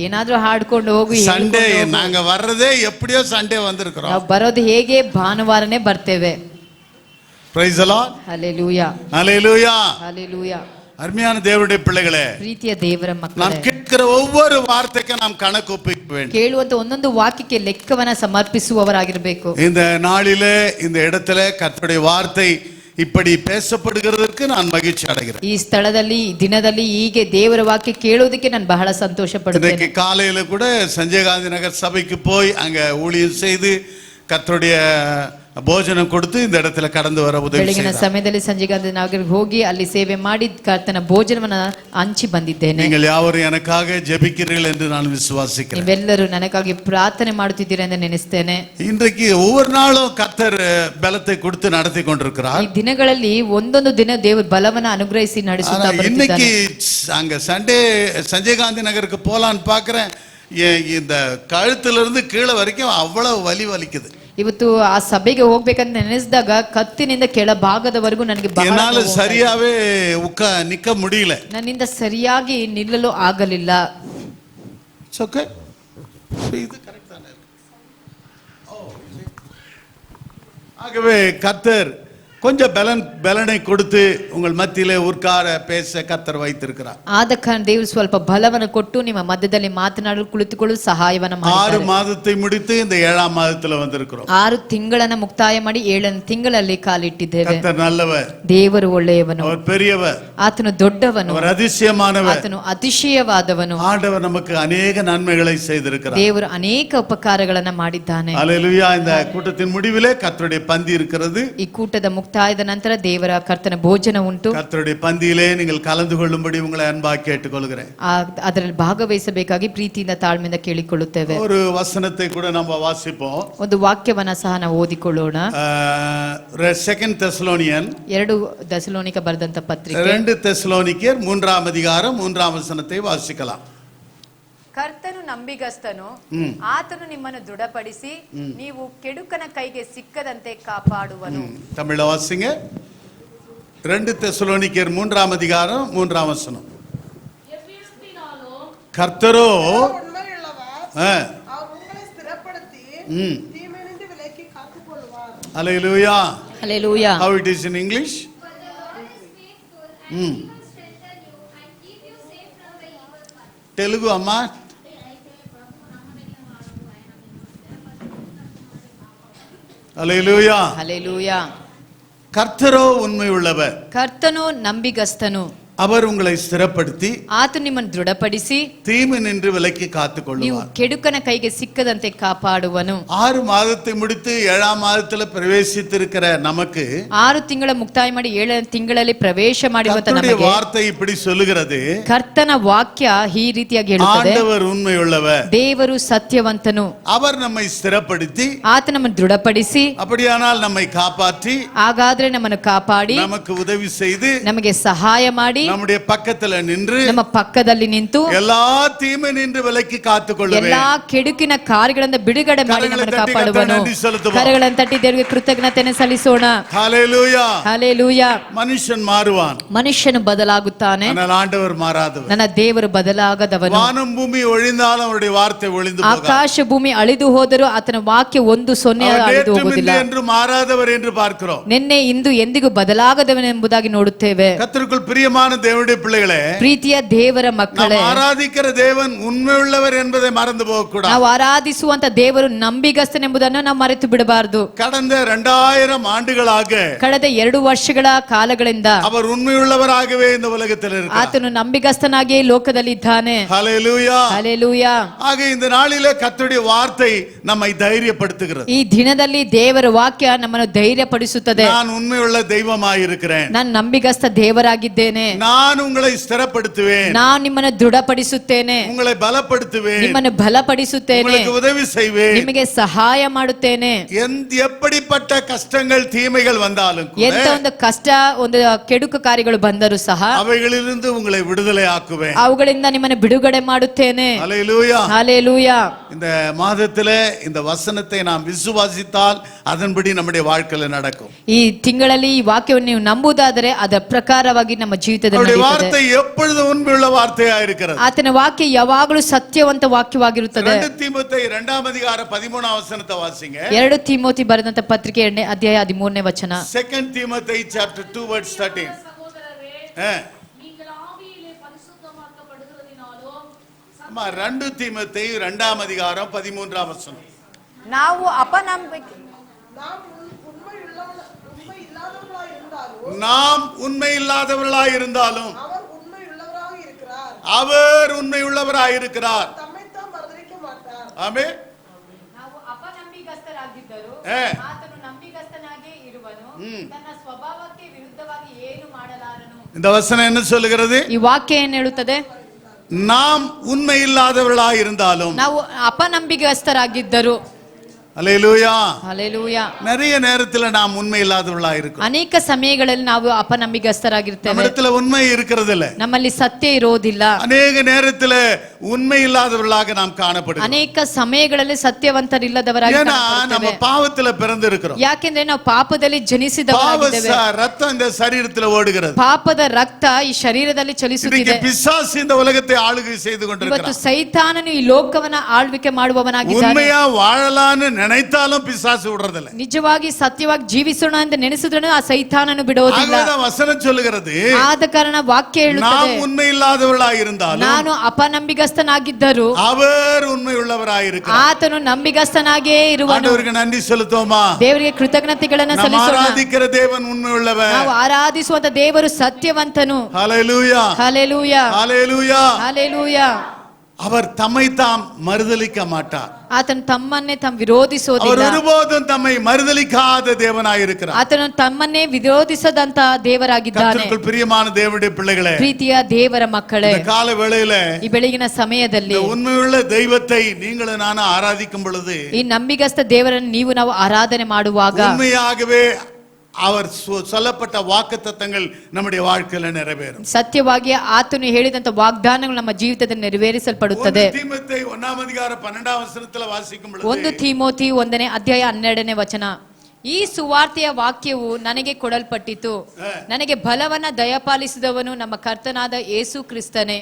Speaker 3: ಏನಾದ್ರೂ ಹಾಡ್ಕೊಂಡು ಹೋಗು,
Speaker 4: சண்டே நாங்க வர்றதே எப்படியோ சண்டே வந்திருக்கிறோம்.
Speaker 3: ನಾವು ಬರೋದು ಹೇಗೆ ಭಾನುವಾರನೇ ಬರ್ತೇವೆ.
Speaker 4: Praise the Lord.
Speaker 3: Hallelujah,
Speaker 4: hallelujah.
Speaker 3: Hallelujah.
Speaker 4: அருமையான தேவனுடைய பிள்ளைகளே,
Speaker 3: ಪ್ರೀತಿಯ ದೇವರ
Speaker 4: நாம்
Speaker 3: ಮಕ್ಕಳೇ,
Speaker 4: கேட்கிற ஒவ்வொரு வார்த்தைக்கும் நாம் கணக்கு ஒப்பிக்க வேண்டும்.
Speaker 3: ಕೇಳುವಂತ ಒಂದೊಂದು ವಾಕ್ಯಕ್ಕೆ ಲೆಕ್ಕವನ್ನ ಸಮರ್ಪಿಸುವವರಾಗಿರಬೇಕು.
Speaker 4: இந்த நாளிலே இந்த இடத்துல கர்த்தருடைய வார்த்தை இப்படி பேசப்படுகிறதற்கு நான் மகிழ்ச்சி அடைகிறேன்.
Speaker 3: ಈ ಸ್ಥಳದಲ್ಲಿ ಈ ದಿನದಲ್ಲಿ ಹೀಗೆ ದೇವರ ವಾಕ್ಯ ಕೇಳೋದಕ್ಕೆ ನಾನು ಬಹಳ ಸಂತೋಷ ಪಡುತ್ತೇನೆ.
Speaker 4: இன்னைக்கு காலையில கூட சஞ்சய் காந்தி நகர் சபைக்கு போய் அங்க ஊழியம் செய்து கர்த்தருடைய ಭೋಜನ கொடுத்து இந்த இடத்துல கடந்து வர உதவி
Speaker 3: ಬೆಳಗಿನ
Speaker 4: செய்தார்.
Speaker 3: ಸಮಯದಲ್ಲಿ ಸಂಜೆ ನಗರಕ್ಕೆ ಹೋಗಿ ಅಲ್ಲಿ ಸೇವೆ ಮಾಡಿ ಕರ್ತನ ಭೋಜನವನ್ನ ಹಂಚಿ ಬಂದಿದ್ದೇನೆ.
Speaker 4: நீங்கள் யாவரும் எனக்காக ஜெபிக்கிறீர்கள் என்று நான் விசுவாசிக்கிறேன்.
Speaker 3: ನೀವೆಲ್ಲರೂ ನನಗಾಗಿ ಪ್ರಾರ್ಥನೆ ಮಾಡುತ್ತಿದ್ದೀರಾ ಎಂದು ನೆನೆಸ್ತೇನೆ.
Speaker 4: இன்றைக்கு ஒவ்வொரு நாளும் கர்த்தர் பலத்தை கொடுத்து நடத்தி கொண்டிருக்கிறார்.
Speaker 3: ಈ ದಿನಗಳಲ್ಲಿ ಒಂದೊಂದು ದಿನ ದೇವರು ಬಲವನ್ನ ಅನುಗ್ರಹಿಸಿ ನಡೆಸುತ್ತಾ
Speaker 4: இன்னைக்கு
Speaker 3: ಬರುತ್ತಿದ್ದಾನೆ.
Speaker 4: அங்க சண்டே சஞ்சய் காந்தி நகருக்கு போலான்னு பாக்குறேன், இந்த கழுத்துல இருந்து கீழே வரைக்கும் அவ்வளவு வலி வலிக்குது.
Speaker 3: ಇವತ್ತು ಆ ಸಭೆಗೆ ಹೋಗ್ಬೇಕಂತ ನೆನೆಸಿದಾಗ ಕತ್ತಿನಿಂದ ಕೆಳ ಭಾಗದವರೆಗೂ ನನಗೆ
Speaker 4: என்னால சரியாவே நிக்க முடியல.
Speaker 3: ನನ್ನಿಂದ ಸರಿಯಾಗಿ ನಿಲ್ಲಲು ಆಗಲಿಲ್ಲ.
Speaker 4: ஆகவே கர்த்தர் கொஞ்சம் பலனை கொடுத்து உங்கள் மத்தியிலே உட்கார பேச கர்த்தர் வைத்திருக்கிறார்.
Speaker 3: ಆದ ಕಾರಣ ದೇವರು ಸ್ವಲ್ಪ ಬಲವನ್ನು ಕೊಟ್ಟು ನಿಮ್ಮ ಮಧ್ಯದಲ್ಲಿ ಮಾತನಾಡಲು ಕುಳಿತುಕೊಳ್ಳಲು ಸಹಾಯವನ್ನು
Speaker 4: 6
Speaker 3: ಮಾಡಿದ್ದಾರೆ.
Speaker 4: மாதத்தை முடித்து இந்த 7ஆம் மாதத்துல வந்திருக்கிறோம்.
Speaker 3: 6 ತಿಂಗಳನ್ನ ಮುಕ್ತಾಯ ಮಾಡಿ 7ನೇ ತಿಂಗಳಲ್ಲಿ ಕಾಲಿಟ್ಟಿದ್ದೇವೆ.
Speaker 4: கர்த்தர் நல்லவர்,
Speaker 3: ದೇವರು ಒಳ್ಳೆಯವನು,
Speaker 4: அவர் பெரியவர்,
Speaker 3: ಆತನು ದೊಡ್ಡವನು,
Speaker 4: அவர் அதிசயமானவர்.
Speaker 3: ಆತನು ಅತಿಶಯವಾದವನು.
Speaker 4: ஆண்டவர் நமக்கு அநேக நன்மைகளை செய்திருக்கிறார்.
Speaker 3: ದೇವರು ಅನೇಕ ಉಪಕಾರಗಳನ್ನ ಮಾಡಿದ್ದಾನೆ.
Speaker 4: அல்லேலூயா. இந்த கூட்டத்தின் முடிவிலே கர்த்தருடைய பந்தி இருக்கிறது.
Speaker 3: ಈ ಕೂಟದ ಮುಕ್ತಾಯದ ನಂತರ ದೇವರ ಕರ್ತನ ಭೋಜನ ಉಂಟು.
Speaker 4: கர்த்தருடைய பந்தியிலே நீங்கள் கலந்து கொள்ளும்படி உங்களை அன்பாக கேட்டுக்கொள்கிறேன்.
Speaker 3: ಅದರಲ್ಲಿ ಭಾಗವಹಿಸಬೇಕಾಗಿ ಪ್ರೀತಿಯಿಂದ ತಾಳ್ಮೆಯಿಂದ ಕೇಳಿಕೊಳ್ಳುತ್ತೇವೆ.
Speaker 4: ஒரு வசனத்தை கூட நம்ம வாசிப்போம்.
Speaker 3: ಒಂದು ವಾಕ್ಯವನ್ನ ಸಹ ನಾವು ಓದಿಕೊಳ್ಳೋಣ.
Speaker 4: 2 தெசலோனியன்
Speaker 3: 2 தெசಲೋನಿಕ ಬರೆದಂತ ಪತ್ರಿಕೆ
Speaker 4: 2 தெசலோனிக்கர் 3ஆம் அதிகாரம் 3ஆம் வசனத்தை வாசிக்கலாம்.
Speaker 3: ಕರ್ತನು ನಂಬಿಗಸ್ತನು, ಆತನು ನಿಮ್ಮನ್ನು ದೃಢಪಡಿಸಿ ನೀವು ಕೆಡುಕನ ಕೈಗೆ ಸಿಕ್ಕದಂತೆ ಕಾಪಾಡುವನು.
Speaker 4: தமிழ்ல வாசிங்க. 2 தெசலோனிக்கர் 3ஆம் அதிகாரம் 3ஆம் வசனம். கர்த்தரோ ஹல்லேலூயா.
Speaker 3: Hallelujah.
Speaker 4: How it is in English? Telugu amma. Hallelujah.
Speaker 3: Hallelujah.
Speaker 4: கர்த்தரோ உண்மை உள்ளவர்,
Speaker 3: ಕರ್ತನು ನಂಬಿಗಸ್ತನು,
Speaker 4: அவர் உங்களை ஸ்திரப்படுத்தி
Speaker 3: ಆತನು ನಿಮ್ಮನ್ನು ದೃಢಪಡಿಸಿ
Speaker 4: தீமை நின்று விலக்கி
Speaker 3: ನೀವು
Speaker 4: காத்துக்கொள்ளுவார்.
Speaker 3: ಕೆಡುಕನ ಕೈಗೆ ಸಿಕ್ಕದಂತೆ ಕಾಪಾಡುವನು.
Speaker 4: 6 மாதத்தை முடித்து 7ஆம் மாதத்துல பிரவேசித்திருக்கிற நமக்கு
Speaker 3: 6 ತಿಂಗಳ ಮುಕ್ತಾಯ ಮಾಡಿ 7ನೇ ತಿಂಗಳಲ್ಲಿ ಪ್ರವೇಶ ಮಾಡಿರುವಂತ
Speaker 4: கர்த்தருடைய
Speaker 3: ನಮಗೆ
Speaker 4: வார்த்தை இப்படி சொல்லுகிறது,
Speaker 3: ಕರ್ತನ ವಾಕ್ಯ ಈ ರೀತಿಯಾಗಿ ಹೇಳುತ್ತದೆ,
Speaker 4: ஆண்டவர் உண்மை உள்ளவர்,
Speaker 3: ದೇವರು ಸತ್ಯವಂತನು,
Speaker 4: அவர் நம்மை ஸ்திரப்படுத்தி
Speaker 3: ಆತ ನಮ್ಮನ್ನು ದೃಢಪಡಿಸಿ
Speaker 4: அப்படியானால் நம்மை காப்பாற்றி
Speaker 3: ಹಾಗಾದ್ರೆ ನಮ್ಮನ್ನು ಕಾಪಾಡಿ
Speaker 4: நமக்கு உதவி செய்து
Speaker 3: ನಮಗೆ ಸಹಾಯ ಮಾಡಿ
Speaker 4: நம்முடைய பக்கத்துல நின்று
Speaker 3: ನಮ್ಮ ಪಕ್ಕದಲ್ಲಿ ನಿಂತು
Speaker 4: எல்லா தீமை நின்று விலக்கி காத்துக்கொள்ளுவேன்.
Speaker 3: ಎಲ್ಲಾ ಕೆಡುಕಿನ ಕಾರ್ಯಗಳಿಂದ ಬಿಡುಗಡೆ ಮಾಡಿ ನಮ್ಮನ್ನು ಕಾಪಾಡುವನು. ಕರಗಳನ್ನು ತಟ್ಟಿ ದೇವರಿಗೆ ಕೃತಜ್ಞತೆಯನ್ನು ಸಲ್ಲಿಸೋಣ.
Speaker 4: ஹல்லேலூயா.
Speaker 3: ಹಲ್ಲೆಲೂಯಾ.
Speaker 4: மனுஷன் மாறுவான்,
Speaker 3: ಮನುಷ್ಯನು ಬದಲಾಗುತ್ತಾನೆ,
Speaker 4: ஆனால் ஆண்டவர் மாறாதவர்.
Speaker 3: ನನ್ನ ದೇವರು ಬದಲಾಗದವನು.
Speaker 4: வானம் பூமி ஒழிந்தாலும் அவருடைய வார்த்தை ஒழிந்து போகாது.
Speaker 3: ಆಕಾಶ ಭೂಮಿ ಅಳಿದು ಹೋದರೂ ಆತನ ವಾಕ್ಯ ಒಂದು ಸೊನ್ನೆ ಅಳಿದು ಹೋಗುವುದಿಲ್ಲ.
Speaker 4: என்று மாறாதவர் என்று பார்க்கிறோம்.
Speaker 3: ನಿನ್ನೆ ಇಂದು ಎಂದಿಗೂ ಬದಲಾಗದವನೆಂಬುದಾಗಿ ನೋಡುತ್ತೇವೆ.
Speaker 4: கர்த்தருக்குள் பிரியமான பிரியமான தேவனுடைய பிள்ளைகளே,
Speaker 3: ಪ್ರೀತಿಯ ದೇವರ ಮಕ್ಕಳೇ,
Speaker 4: நாம் ஆராதிக்கிற தேவன் உண்மையுள்ளவர் என்பதை மறந்து போக கூடாது.
Speaker 3: ನಾವು ಆರಾಧಿಸುವಂತ ದೇವರು ನಂಬಿಗಸ್ತನೆಂಬುದನ್ನು ನಾವು ಮರೆತು ಬಿಡಬಾರದು.
Speaker 4: கடந்த 2000 ಆண்டுಗಳಾಗ
Speaker 3: ಕಳೆದ 2 ವರ್ಷಗಳ ಕಾಲಗಳಿಂದ
Speaker 4: அவர் உண்மையுள்ளவராகவே இந்த உலகத்தில் இருக்கிறார்.
Speaker 3: ಆತನು ನಂಬಿಗಸ್ತನಾಗಿಯೇ ಲೋಕದಲ್ಲಿ ಇದ್ದಾನೆ.
Speaker 4: ஹல்லேலூயா.
Speaker 3: ಹಲ್ಲೆಲೂಯಾ.
Speaker 4: ஆக இந்த நாளிலே கர்த்தருடைய வார்த்தை நம்மை தைரியப்படுத்துகிறது.
Speaker 3: ಈ ದಿನದಲ್ಲಿ ದೇವರ ವಾಕ್ಯ ನಮ್ಮನ್ನು ಧೈರ್ಯಪಡಿಸುತ್ತದೆ.
Speaker 4: நான் உண்மையுள்ள தெய்வமாயிருக்கிறேன்,
Speaker 3: ನಾನು ನಂಬಿಗಸ್ತ ದೇವರಾಗಿದ್ದೇನೆ,
Speaker 4: நான் உங்களை ஸ்திரப்படுத்துவேன்,
Speaker 3: ನಾನು ನಿಮ್ಮನ್ನು ದೃಢಪಡಿಸುತ್ತೇನೆ,
Speaker 4: உங்களை பலப்படுத்துவேன்,
Speaker 3: ನಿಮ್ಮನ್ನು ಬಲಪಡಿಸುತ್ತೇನೆ,
Speaker 4: உங்களுக்கு உதவி செய்வேன்.
Speaker 3: ನಿಮಗೆ ಸಹಾಯ ಮಾಡುತ್ತೇನೆ.
Speaker 4: எப்படிப்பட்ட கஷ்டங்கள் தீமைகள் வந்தாலும்
Speaker 3: ಎಂತ ಒಂದು ಕಷ್ಟ ಒಂದು ಕೆಡುಕು ಕಾರ್ಯಗಳು ಬಂದರೂ ಸಹ
Speaker 4: அவைகளிலிருந்து உங்களை விடுதலை ஆக்குவேன்.
Speaker 3: ಅವುಗಳಿಂದ ನಿಮ್ಮನ್ನು ಬಿಡುಗಡೆ ಮಾಡುತ್ತೇನೆ.
Speaker 4: ஹல்லேலூயா.
Speaker 3: ಹಲ್ಲೆಲೂಯಾ.
Speaker 4: இந்த மாதத்திலே இந்த வசனத்தை நாம் விசுவாசித்தால் அதன்படி நம்முடைய வாழ்க்கையில நடக்கும்.
Speaker 3: ಈ ತಿಂಗಳಲ್ಲಿ ಈ ವಾಕ್ಯವನ್ನು ನೀವು ನಂಬುವುದಾದರೆ ಅದರ ಪ್ರಕಾರವಾಗಿ ನಮ್ಮ ಜೀವಿತದಲ್ಲಿ
Speaker 4: அவருடைய
Speaker 3: ನಡೆಯುತ್ತದೆ.
Speaker 4: வார்த்தை எப்பொழுதும் உண்மையுள்ள வார்த்தையா இருக்கிறது.
Speaker 3: ಆತನ ವಾಕ್ಯ ಯಾವಾಗಲೂ ಸತ್ಯವಂತ ವಾಕ್ಯವಾಗಿರುತ್ತದೆ.
Speaker 4: 2 தீமோத்தேயு 2ஆம் அதிகாரம் 13ஆம் வசனத்தை வாசிங்க.
Speaker 3: 2 ತಿಮೋತಿ ಬರೆದಂತ ಪತ್ರಿಕೆ 2ನೇ ಅಧ್ಯಾಯ 13ನೇ ವಚನ.
Speaker 4: 2 Timothy chapter 2 verse 13. அம்மா 2 தீமோத்தேயு 2ஆம் அதிகாரம் 13ஆம் வசனம்.
Speaker 3: ನಾವು ಅಪನಂಬಿಕೆ
Speaker 4: நாம் உண்மை இல்லாதவர்களாய் இருந்தாலும் அவர் உண்மையுள்ளவராய் இருக்கிறார். ஆமென்.
Speaker 3: ನಾವು ಅಪನಂಬಿಗಸ್ತರಾಗಿದ್ದರೂ ಆತನು ನಂಬಿಗಸ್ತನಾಗೇ ಇರುವನು, ತನ್ನ ಸ್ವಭಾವಕ್ಕೆ ವಿರುದ್ಧವಾಗಿ ಏನು ಮಾಡಲಾರನು.
Speaker 4: இந்த வசனம் என்ன சொல்லுகிறது?
Speaker 3: ಈ ವಾಕ್ಯ ಏನು ಹೇಳುತ್ತದೆ?
Speaker 4: நாம் உண்மை இல்லாதவர்களாய் இருந்தாலும்,
Speaker 3: ನಾವು ಅಪನಂಬಿಗಸ್ತರಾಗಿದ್ದರು.
Speaker 4: அல்லேலூயா.
Speaker 3: ಹಲ್ಲೆಲೂಯಾ.
Speaker 4: நிறைய நேரத்துல நாம் உண்மை இல்லாதவர்களாய் இருக்கிறோம்.
Speaker 3: ಅನೇಕ ಸಮಯಗಳಲ್ಲಿ ನಾವು ಅಪನಂಬಿಗಸ್ತರಾಗಿರ್ತೇವೆ.
Speaker 4: நம்மிடத்துல உண்மை இருக்கிறது இல்ல.
Speaker 3: ನಮ್ಮಲ್ಲಿ ಸತ್ಯ ಇರೋದಿಲ್ಲ.
Speaker 4: அநேக நேரத்துல உண்மை இல்லாதவர்களாக நாம் காணப்படுகிறோம்.
Speaker 3: ಅನೇಕ ಸಮಯಗಳಲ್ಲಿ ಸತ್ಯವಂತರಿಲ್ಲದವರಾಗಿ
Speaker 4: ஏன்னா நம்ம
Speaker 3: ಕಾಣப்படுತ್ತೇವೆ.
Speaker 4: பாவத்துல பிறந்து இருக்கிறோம்.
Speaker 3: ಯಾಕೆಂದ್ರೆ ನಾವು ಪಾಪದಲ್ಲಿ
Speaker 4: பாவ
Speaker 3: ಜನಿಸಿದವರಾಗಿದ್ದೇವೆ.
Speaker 4: ரத்தம் இந்த சரீரத்துல ஓடுகிறது.
Speaker 3: ಪಾಪದ ರಕ್ತ ಈ ಶರೀರದಲ್ಲಿ
Speaker 4: இன்னைக்கு
Speaker 3: ಚಲಿಸುತ್ತಿದೆ.
Speaker 4: பிசாசு இந்த உலகத்தை ஆளுகை செய்து
Speaker 3: ಇವತ್ತು
Speaker 4: கொண்டிருக்கிறான்.
Speaker 3: ಸೈತಾನನು ಈ ಲೋಕವನ್ನ ಆಳ್ವಿಕೆ ಮಾಡುವವನಾಗಿದ್ದಾನೆ.
Speaker 4: உண்மையா வாழலாம்னு நினைத்தாலும் பிசாசு விடுறதில்ல.
Speaker 3: ನಿಜವಾಗಿ ಸತ್ಯವಾಗಿ ಜೀವಿಸೋಣ ಅಂತ ನೆನೆಸಿದ್ರು ಆ ಸೈತಾನನು ಬಿಡೋದಿಲ್ಲ.
Speaker 4: ஆகவேதான் வசனம் சொல்லுகிறது,
Speaker 3: ಆದ ಕಾರಣ ವಾಕ್ಯ ಹೇಳುತ್ತದೆ,
Speaker 4: நாம் உண்மை இல்லாதவர்களாய் இருந்தாலும்
Speaker 3: ನಾನು ಅಪನಂಬಿಗಸ್ತನಾಗಿದ್ದರು
Speaker 4: அவர் உண்மை உள்ளவராய் இருக்கிறார்.
Speaker 3: ಆತನು ನಂಬಿಗಸ್ತನಾಗೇ ಇರುವನು.
Speaker 4: ஆண்டவருக்கு நன்றி செலுத்துவோமா?
Speaker 3: ದೇವರಿಗೆ ಕೃತಜ್ಞತೆಗಳನ್ನು
Speaker 4: நாம்
Speaker 3: ಸಲ್ಲಿಸೋಣ.
Speaker 4: ஆராதிக்கிற தேவன் உண்மை உள்ளவர்.
Speaker 3: ನಾವು ಆರಾಧಿಸುವಂತ ದೇವರು ಸತ್ಯವಂತನು.
Speaker 4: ஹல்லேலூயா.
Speaker 3: ಹಲ್ಲೆಲೂಯಾ.
Speaker 4: ஹல்லேலூயா.
Speaker 3: ಹಲ್ಲೆಲೂಯಾ.
Speaker 4: அவர் தம்மை தாம் மறுதலிக்க மாட்டார்.
Speaker 3: ಆತನು ತಮ್ಮನ್ನೇ
Speaker 4: அவர்
Speaker 3: ವಿರೋಧಿಸೋದಿಲ್ಲ.
Speaker 4: ஒருபோதும் தம்மை மறுதலிக்காத தேவனாய் இருக்கிறார்.
Speaker 3: ಆತನು ತಮ್ಮನ್ನೇ ವಿರೋಧಿಸದಂತ ದೇವರಾಗಿದ್ದಾನೆ.
Speaker 4: கர்த்தருக்குள் பிரியமான தேவனுடைய பிள்ளைகளே,
Speaker 3: ಪ್ರೀತಿಯ ದೇವರ ಮಕ್ಕಳೇ,
Speaker 4: இந்த கால வேளையில
Speaker 3: ಈ ಬೆಳಗಿನ ಸಮಯದಲ್ಲಿ
Speaker 4: இந்த உண்மையுள்ள தெய்வத்தை நீங்களும் நானும் ஆராதிக்கும் பொழுது
Speaker 3: ಈ ನಂಬಿಗಸ್ತ ದೇವರನ್ನು ನೀವು ನಾವು ಆರಾಧನೆ ಮಾಡುವಾಗ
Speaker 4: உண்மையாகவே அவர் சொல்லப்பட்ட வாக்குத்தத்தங்கள் நம்முடைய வாழ்க்கையில நிறைவேறும்.
Speaker 3: ಸತ್ಯವಾಗಿ ಆತನು ಹೇಳಿದಂತ ವಾಗ್ದಾನಗಳು ನಮ್ಮ ಜೀವಿತದಲ್ಲಿ ನೆರವೇರಿಸಲ್ಪಡುತ್ತದೆ.
Speaker 4: 1 தீமோத்தேயு 1ஆம் அதிகாரம் 12ஆம் வசனத்துல வாசிக்கும் பொழுது
Speaker 3: 1 ತಿಮೋತಿ 1ನೇ ಅಧ್ಯಾಯ 12ನೇ ವಚನ. ಈ ಸುವಾರ್ತೆಯ ವಾಕ್ಯವು ನನಗೆ ಕೊಡಲ್ಪಟ್ಟಿತು, ನನಗೆ ಬಲವನ್ನ ದಯಪಾಲಿಸಿದವನು ನಮ್ಮ ಕರ್ತನಾದ ಯೇಸು ಕ್ರಿಸ್ತನೇ.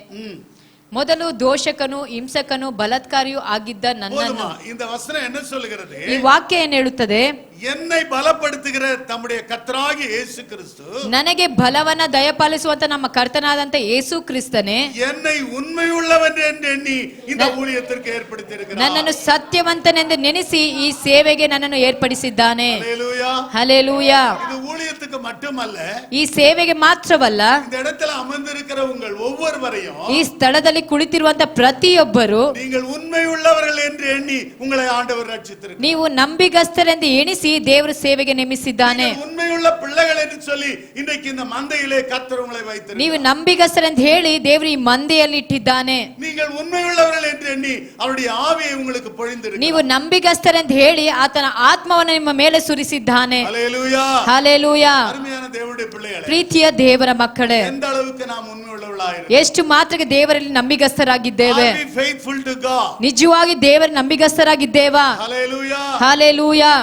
Speaker 3: ಮೊದಲು ದೋಷಕನು, ಹಿಂಸಕನು, ಬಲಾತ್ಕಾರಿಯೂ ಆಗಿದ್ದ ನನ್ನನ್ನು.
Speaker 4: இந்த வசனம் என்ன சொல்லுகிறது?
Speaker 3: ಈ ವಾಕ್ಯ ಏನು ಹೇಳುತ್ತದೆ?
Speaker 4: என்னை பலப்படுத்துகிற தம்முடைய கர்த்தராகிய இயேசு கிறிஸ்து,
Speaker 3: ನನಗೆ ಬಲವನ್ನ ದಯಪಾಲಿಸುವಂತ ನಮ್ಮ ಕರ್ತನಾದಂತ ಯೇಸು ಕ್ರಿಸ್ತನೇ
Speaker 4: என்னை உண்மையுள்ளவன் என்று எண்ணி இந்த ஊழியத்திற்கு ஏற்படுத்தி இருக்கிறார்.
Speaker 3: ನನ್ನನ್ನು ಸತ್ಯವಂತನೆಂದು ನೆನೆಸಿ ಈ ಸೇವೆಗೆ ನನ್ನನ್ನು ಏರ್ಪಡಿಸಿದ್ದಾನೆ.
Speaker 4: ஹல்லேலூயா.
Speaker 3: ಹಲ್ಲೆಲೂಯಾ.
Speaker 4: இது ஊழியத்துக்கு மட்டுமல்ல,
Speaker 3: ಈ ಸೇವೆಗೆ ಮಾತ್ರವಲ್ಲ,
Speaker 4: இந்த இடத்துல அமர்ந்திருக்கிற உங்கள் ஒவ்வொருவரையும்
Speaker 3: ಈ ಸ್ಥಳದಲ್ಲಿ ಕುಳಿತಿರುವಂತ ಪ್ರತಿಯೊಬ್ಬರು
Speaker 4: நீங்கள் உண்மையுள்ளவர்கள் என்று எண்ணி உங்களை ஆண்டவர் ரட்சித்திருக்கிறார்.
Speaker 3: ನೀವು ನಂಬಿಗಸ್ತರೆಂದು ಎಣಿಸಿ ದೇವರು ಸೇವೆಗೆ ನೇಮಿಸಿದ್ದಾನೆ.
Speaker 4: உண்மையுள்ள பிள்ளைகள் என்று சொல்லி இன்றைக்கு இந்த மந்தையிலே கர்த்தர் உங்களை வைத்திருக்கிறார்.
Speaker 3: ನೀವು ನಂಬಿಗಸ್ತರೆಂದು ಹೇಳಿ ದೇವರು ಈ ಮಂದೆಯಲ್ಲಿ ಇಟ್ಟಿದ್ದಾನೆ.
Speaker 4: நீங்கள் உண்மையுள்ளவர்கள் என்று எண்ணி அவருடைய ஆவியை உங்களுக்கு பொழிந்திருக்கிறார்.
Speaker 3: ನೀವು ನಂಬಿಗಸ್ತರೆಂದು ಹೇಳಿ ಆತನ ಆತ್ಮವನ್ನು ನಿಮ್ಮ ಮೇಲೆ ಸುರಿಸಿದ್ದಾನೆ.
Speaker 4: ஹல்லேலூயா.
Speaker 3: ಹಲ್ಲೆಲೂಯಾ.
Speaker 4: அருமையான தேவனுடைய பிள்ளைகளே,
Speaker 3: ಪ್ರೀತಿಯ ದೇವರ ಮಕ್ಕಳೇ,
Speaker 4: எந்த அளவுக்கு நாம் உண்மையுள்ளவர்களாய்
Speaker 3: ಎಷ್ಟು ಮಾತ್ರಕ್ಕೆ ದೇವರಲ್ಲಿ ನಂಬಿಗಸ್ತರಾಗಿದ್ದೇವೆ?
Speaker 4: Are we faithful to God?
Speaker 3: ನಿಜವಾಗಿ ದೇವರ ನಂಬಿಗಸ್ತರಾಗಿದ್ದೇವಾ?
Speaker 4: ஹல்லேலூயா.
Speaker 3: ಹಲ್ಲೆಲೂಯಾ.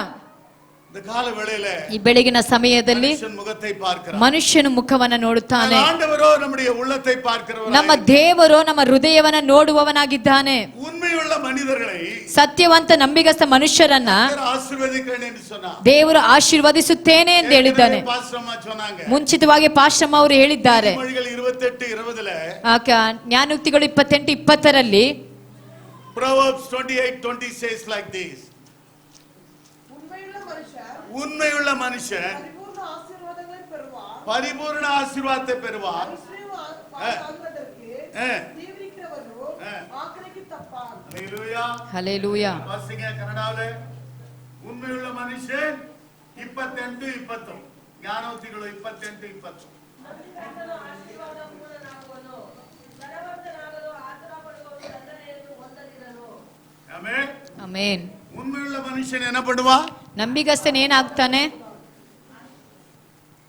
Speaker 4: இந்த கால வேளையிலே
Speaker 3: ಈ ಬೆಳಗಿನ ಸಮಯದಲ್ಲಿ
Speaker 4: மனுஷன் முகத்தை பார்க்கிறார்,
Speaker 3: ಮನುಷ್ಯನು ಮುಖವನ್ನ ನೋಡುತ್ತಾನೆ.
Speaker 4: ஆண்டவரோ நம்முடைய உள்ளத்தை பார்க்கிறவர்.
Speaker 3: ನಮ್ಮ ದೇವರು ನಮ್ಮ ಹೃದಯವನ್ನ ನೋಡುವವನಾಗಿದ್ದಾನೆ.
Speaker 4: உண்மையுள்ள உண்மையுள்ள மனிதர்களை
Speaker 3: ಸತ್ಯವಂತ ನಂಬಿಗಸ್ತ ಮನುಷ್ಯರನ್ನ
Speaker 4: ஆசீர்வதிக்கிறேன் என்று சொன்னார்.
Speaker 3: ದೇವರು ಆಶೀರ್ವದಿಸುತ್ತೇನೆ ಎಂದು ಹೇಳಿದ್ದಾನೆ.
Speaker 4: பாஸ்டர்மா சொன்னாங்க.
Speaker 3: ಮುಂಚಿತವಾಗಿ ಪಾಶ್ರಮ ಅವರು ಹೇಳಿದ್ದಾರೆ.
Speaker 4: மொழிகள் 28:20
Speaker 3: ಜ್ಞಾನೋಕ್ತಿಗಳು 28:20
Speaker 4: Proverbs 28:20 says like this. உண்மையுள்ள மனுஷன் பரிபூர்ண ஆசீர்வாதத்தை பெறுவார்.
Speaker 3: ஹல்லேலூயா.
Speaker 4: வாசிங்க கன்னடாவிலே. உண்மையுள்ள மனுஷன் 28:20 ಜ್ಞಾನೋಕ್ತಿಗಳು 28:20. ஆமென்.
Speaker 3: ಆಮೆನ್.
Speaker 4: உண்மையுள்ள மனுஷன் என்ன பண்ணுவா?
Speaker 3: ನಂಬಿಗಸ್ತನ ಏನಾಗ್ತಾನೆ?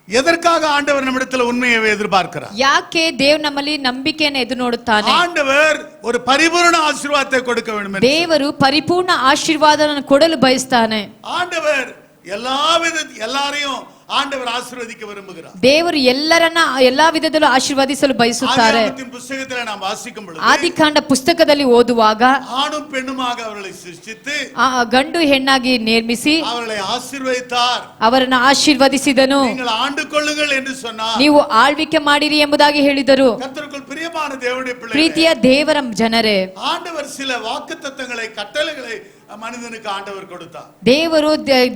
Speaker 4: எதற்காக ஆண்டவர் நம்மிடத்தில் உண்மையை எதிர்பார்க்கிறார்?
Speaker 3: ಯಾಕೆ ದೇವರು ನಮ್ಮಲ್ಲಿ ನಂಬಿಕೆಯನ್ನು ಎದುರು ನೋಡುತ್ತಾನೆ?
Speaker 4: ஆண்டவர் ஒரு பரிபூர்ண ஆசீர்வாதத்தை கொடுக்க வேண்டும் என்று.
Speaker 3: ದೇವರು ಪರಿಪೂರ್ಣ ಆಶೀರ್ವಾದವನ್ನು ಕೊಡಲು ಬಯಸ್ತಾನೆ.
Speaker 4: ஆண்டவர் எல்லாரையும் ஆண்டவர் ஆசீர்வதிக்க விரும்புகிறார்.
Speaker 3: ದೇವರು ಎಲ್ಲರನ್ನ ಎಲ್ಲಾ ವಿಧದಲ್ಲೂ ಆಶೀರ್ವದಿಸಲು ಬಯಸುತ್ತಾರೆ.
Speaker 4: ஆதியாகமத்தின் புத்தகத்தில் நாம் வாசிக்கும் பொழுது
Speaker 3: ಆದಿಕಾಂಡ ಪುಸ್ತಕದಲ್ಲಿ ಓದುವಾಗ
Speaker 4: ஆணும் பெண்ணுமாக அவர்களை சிருஷ்டித்து
Speaker 3: ಗಂಡು ಹೆಣ್ಣಾಗಿ ನೇಮಿಸಿ
Speaker 4: அவர்களை ஆசீர்வதித்தார்.
Speaker 3: ಅವರನ್ನ ಆಶೀರ್ವದಿಸಿದನು.
Speaker 4: நீங்கள் ஆண்டு கொள்ளுங்கள் என்று சொன்னார்.
Speaker 3: ನೀವು ಆಳ್ವಿಕೆ ಮಾಡಿರಿ ಎಂಬುದಾಗಿ ಹೇಳಿದರು.
Speaker 4: கர்த்தருக்குள் பிரியமான தேவனுடைய பிள்ளைகளே,
Speaker 3: ಪ್ರೀತಿಯ ದೇವರ ಜನರೇ,
Speaker 4: ஆண்டவர் சில வாக்குத்தத்தங்களை கட்டளைகளை மனிதனுக்கு ஆண்டவர் கொடுத்தார்.
Speaker 3: ದೇವರು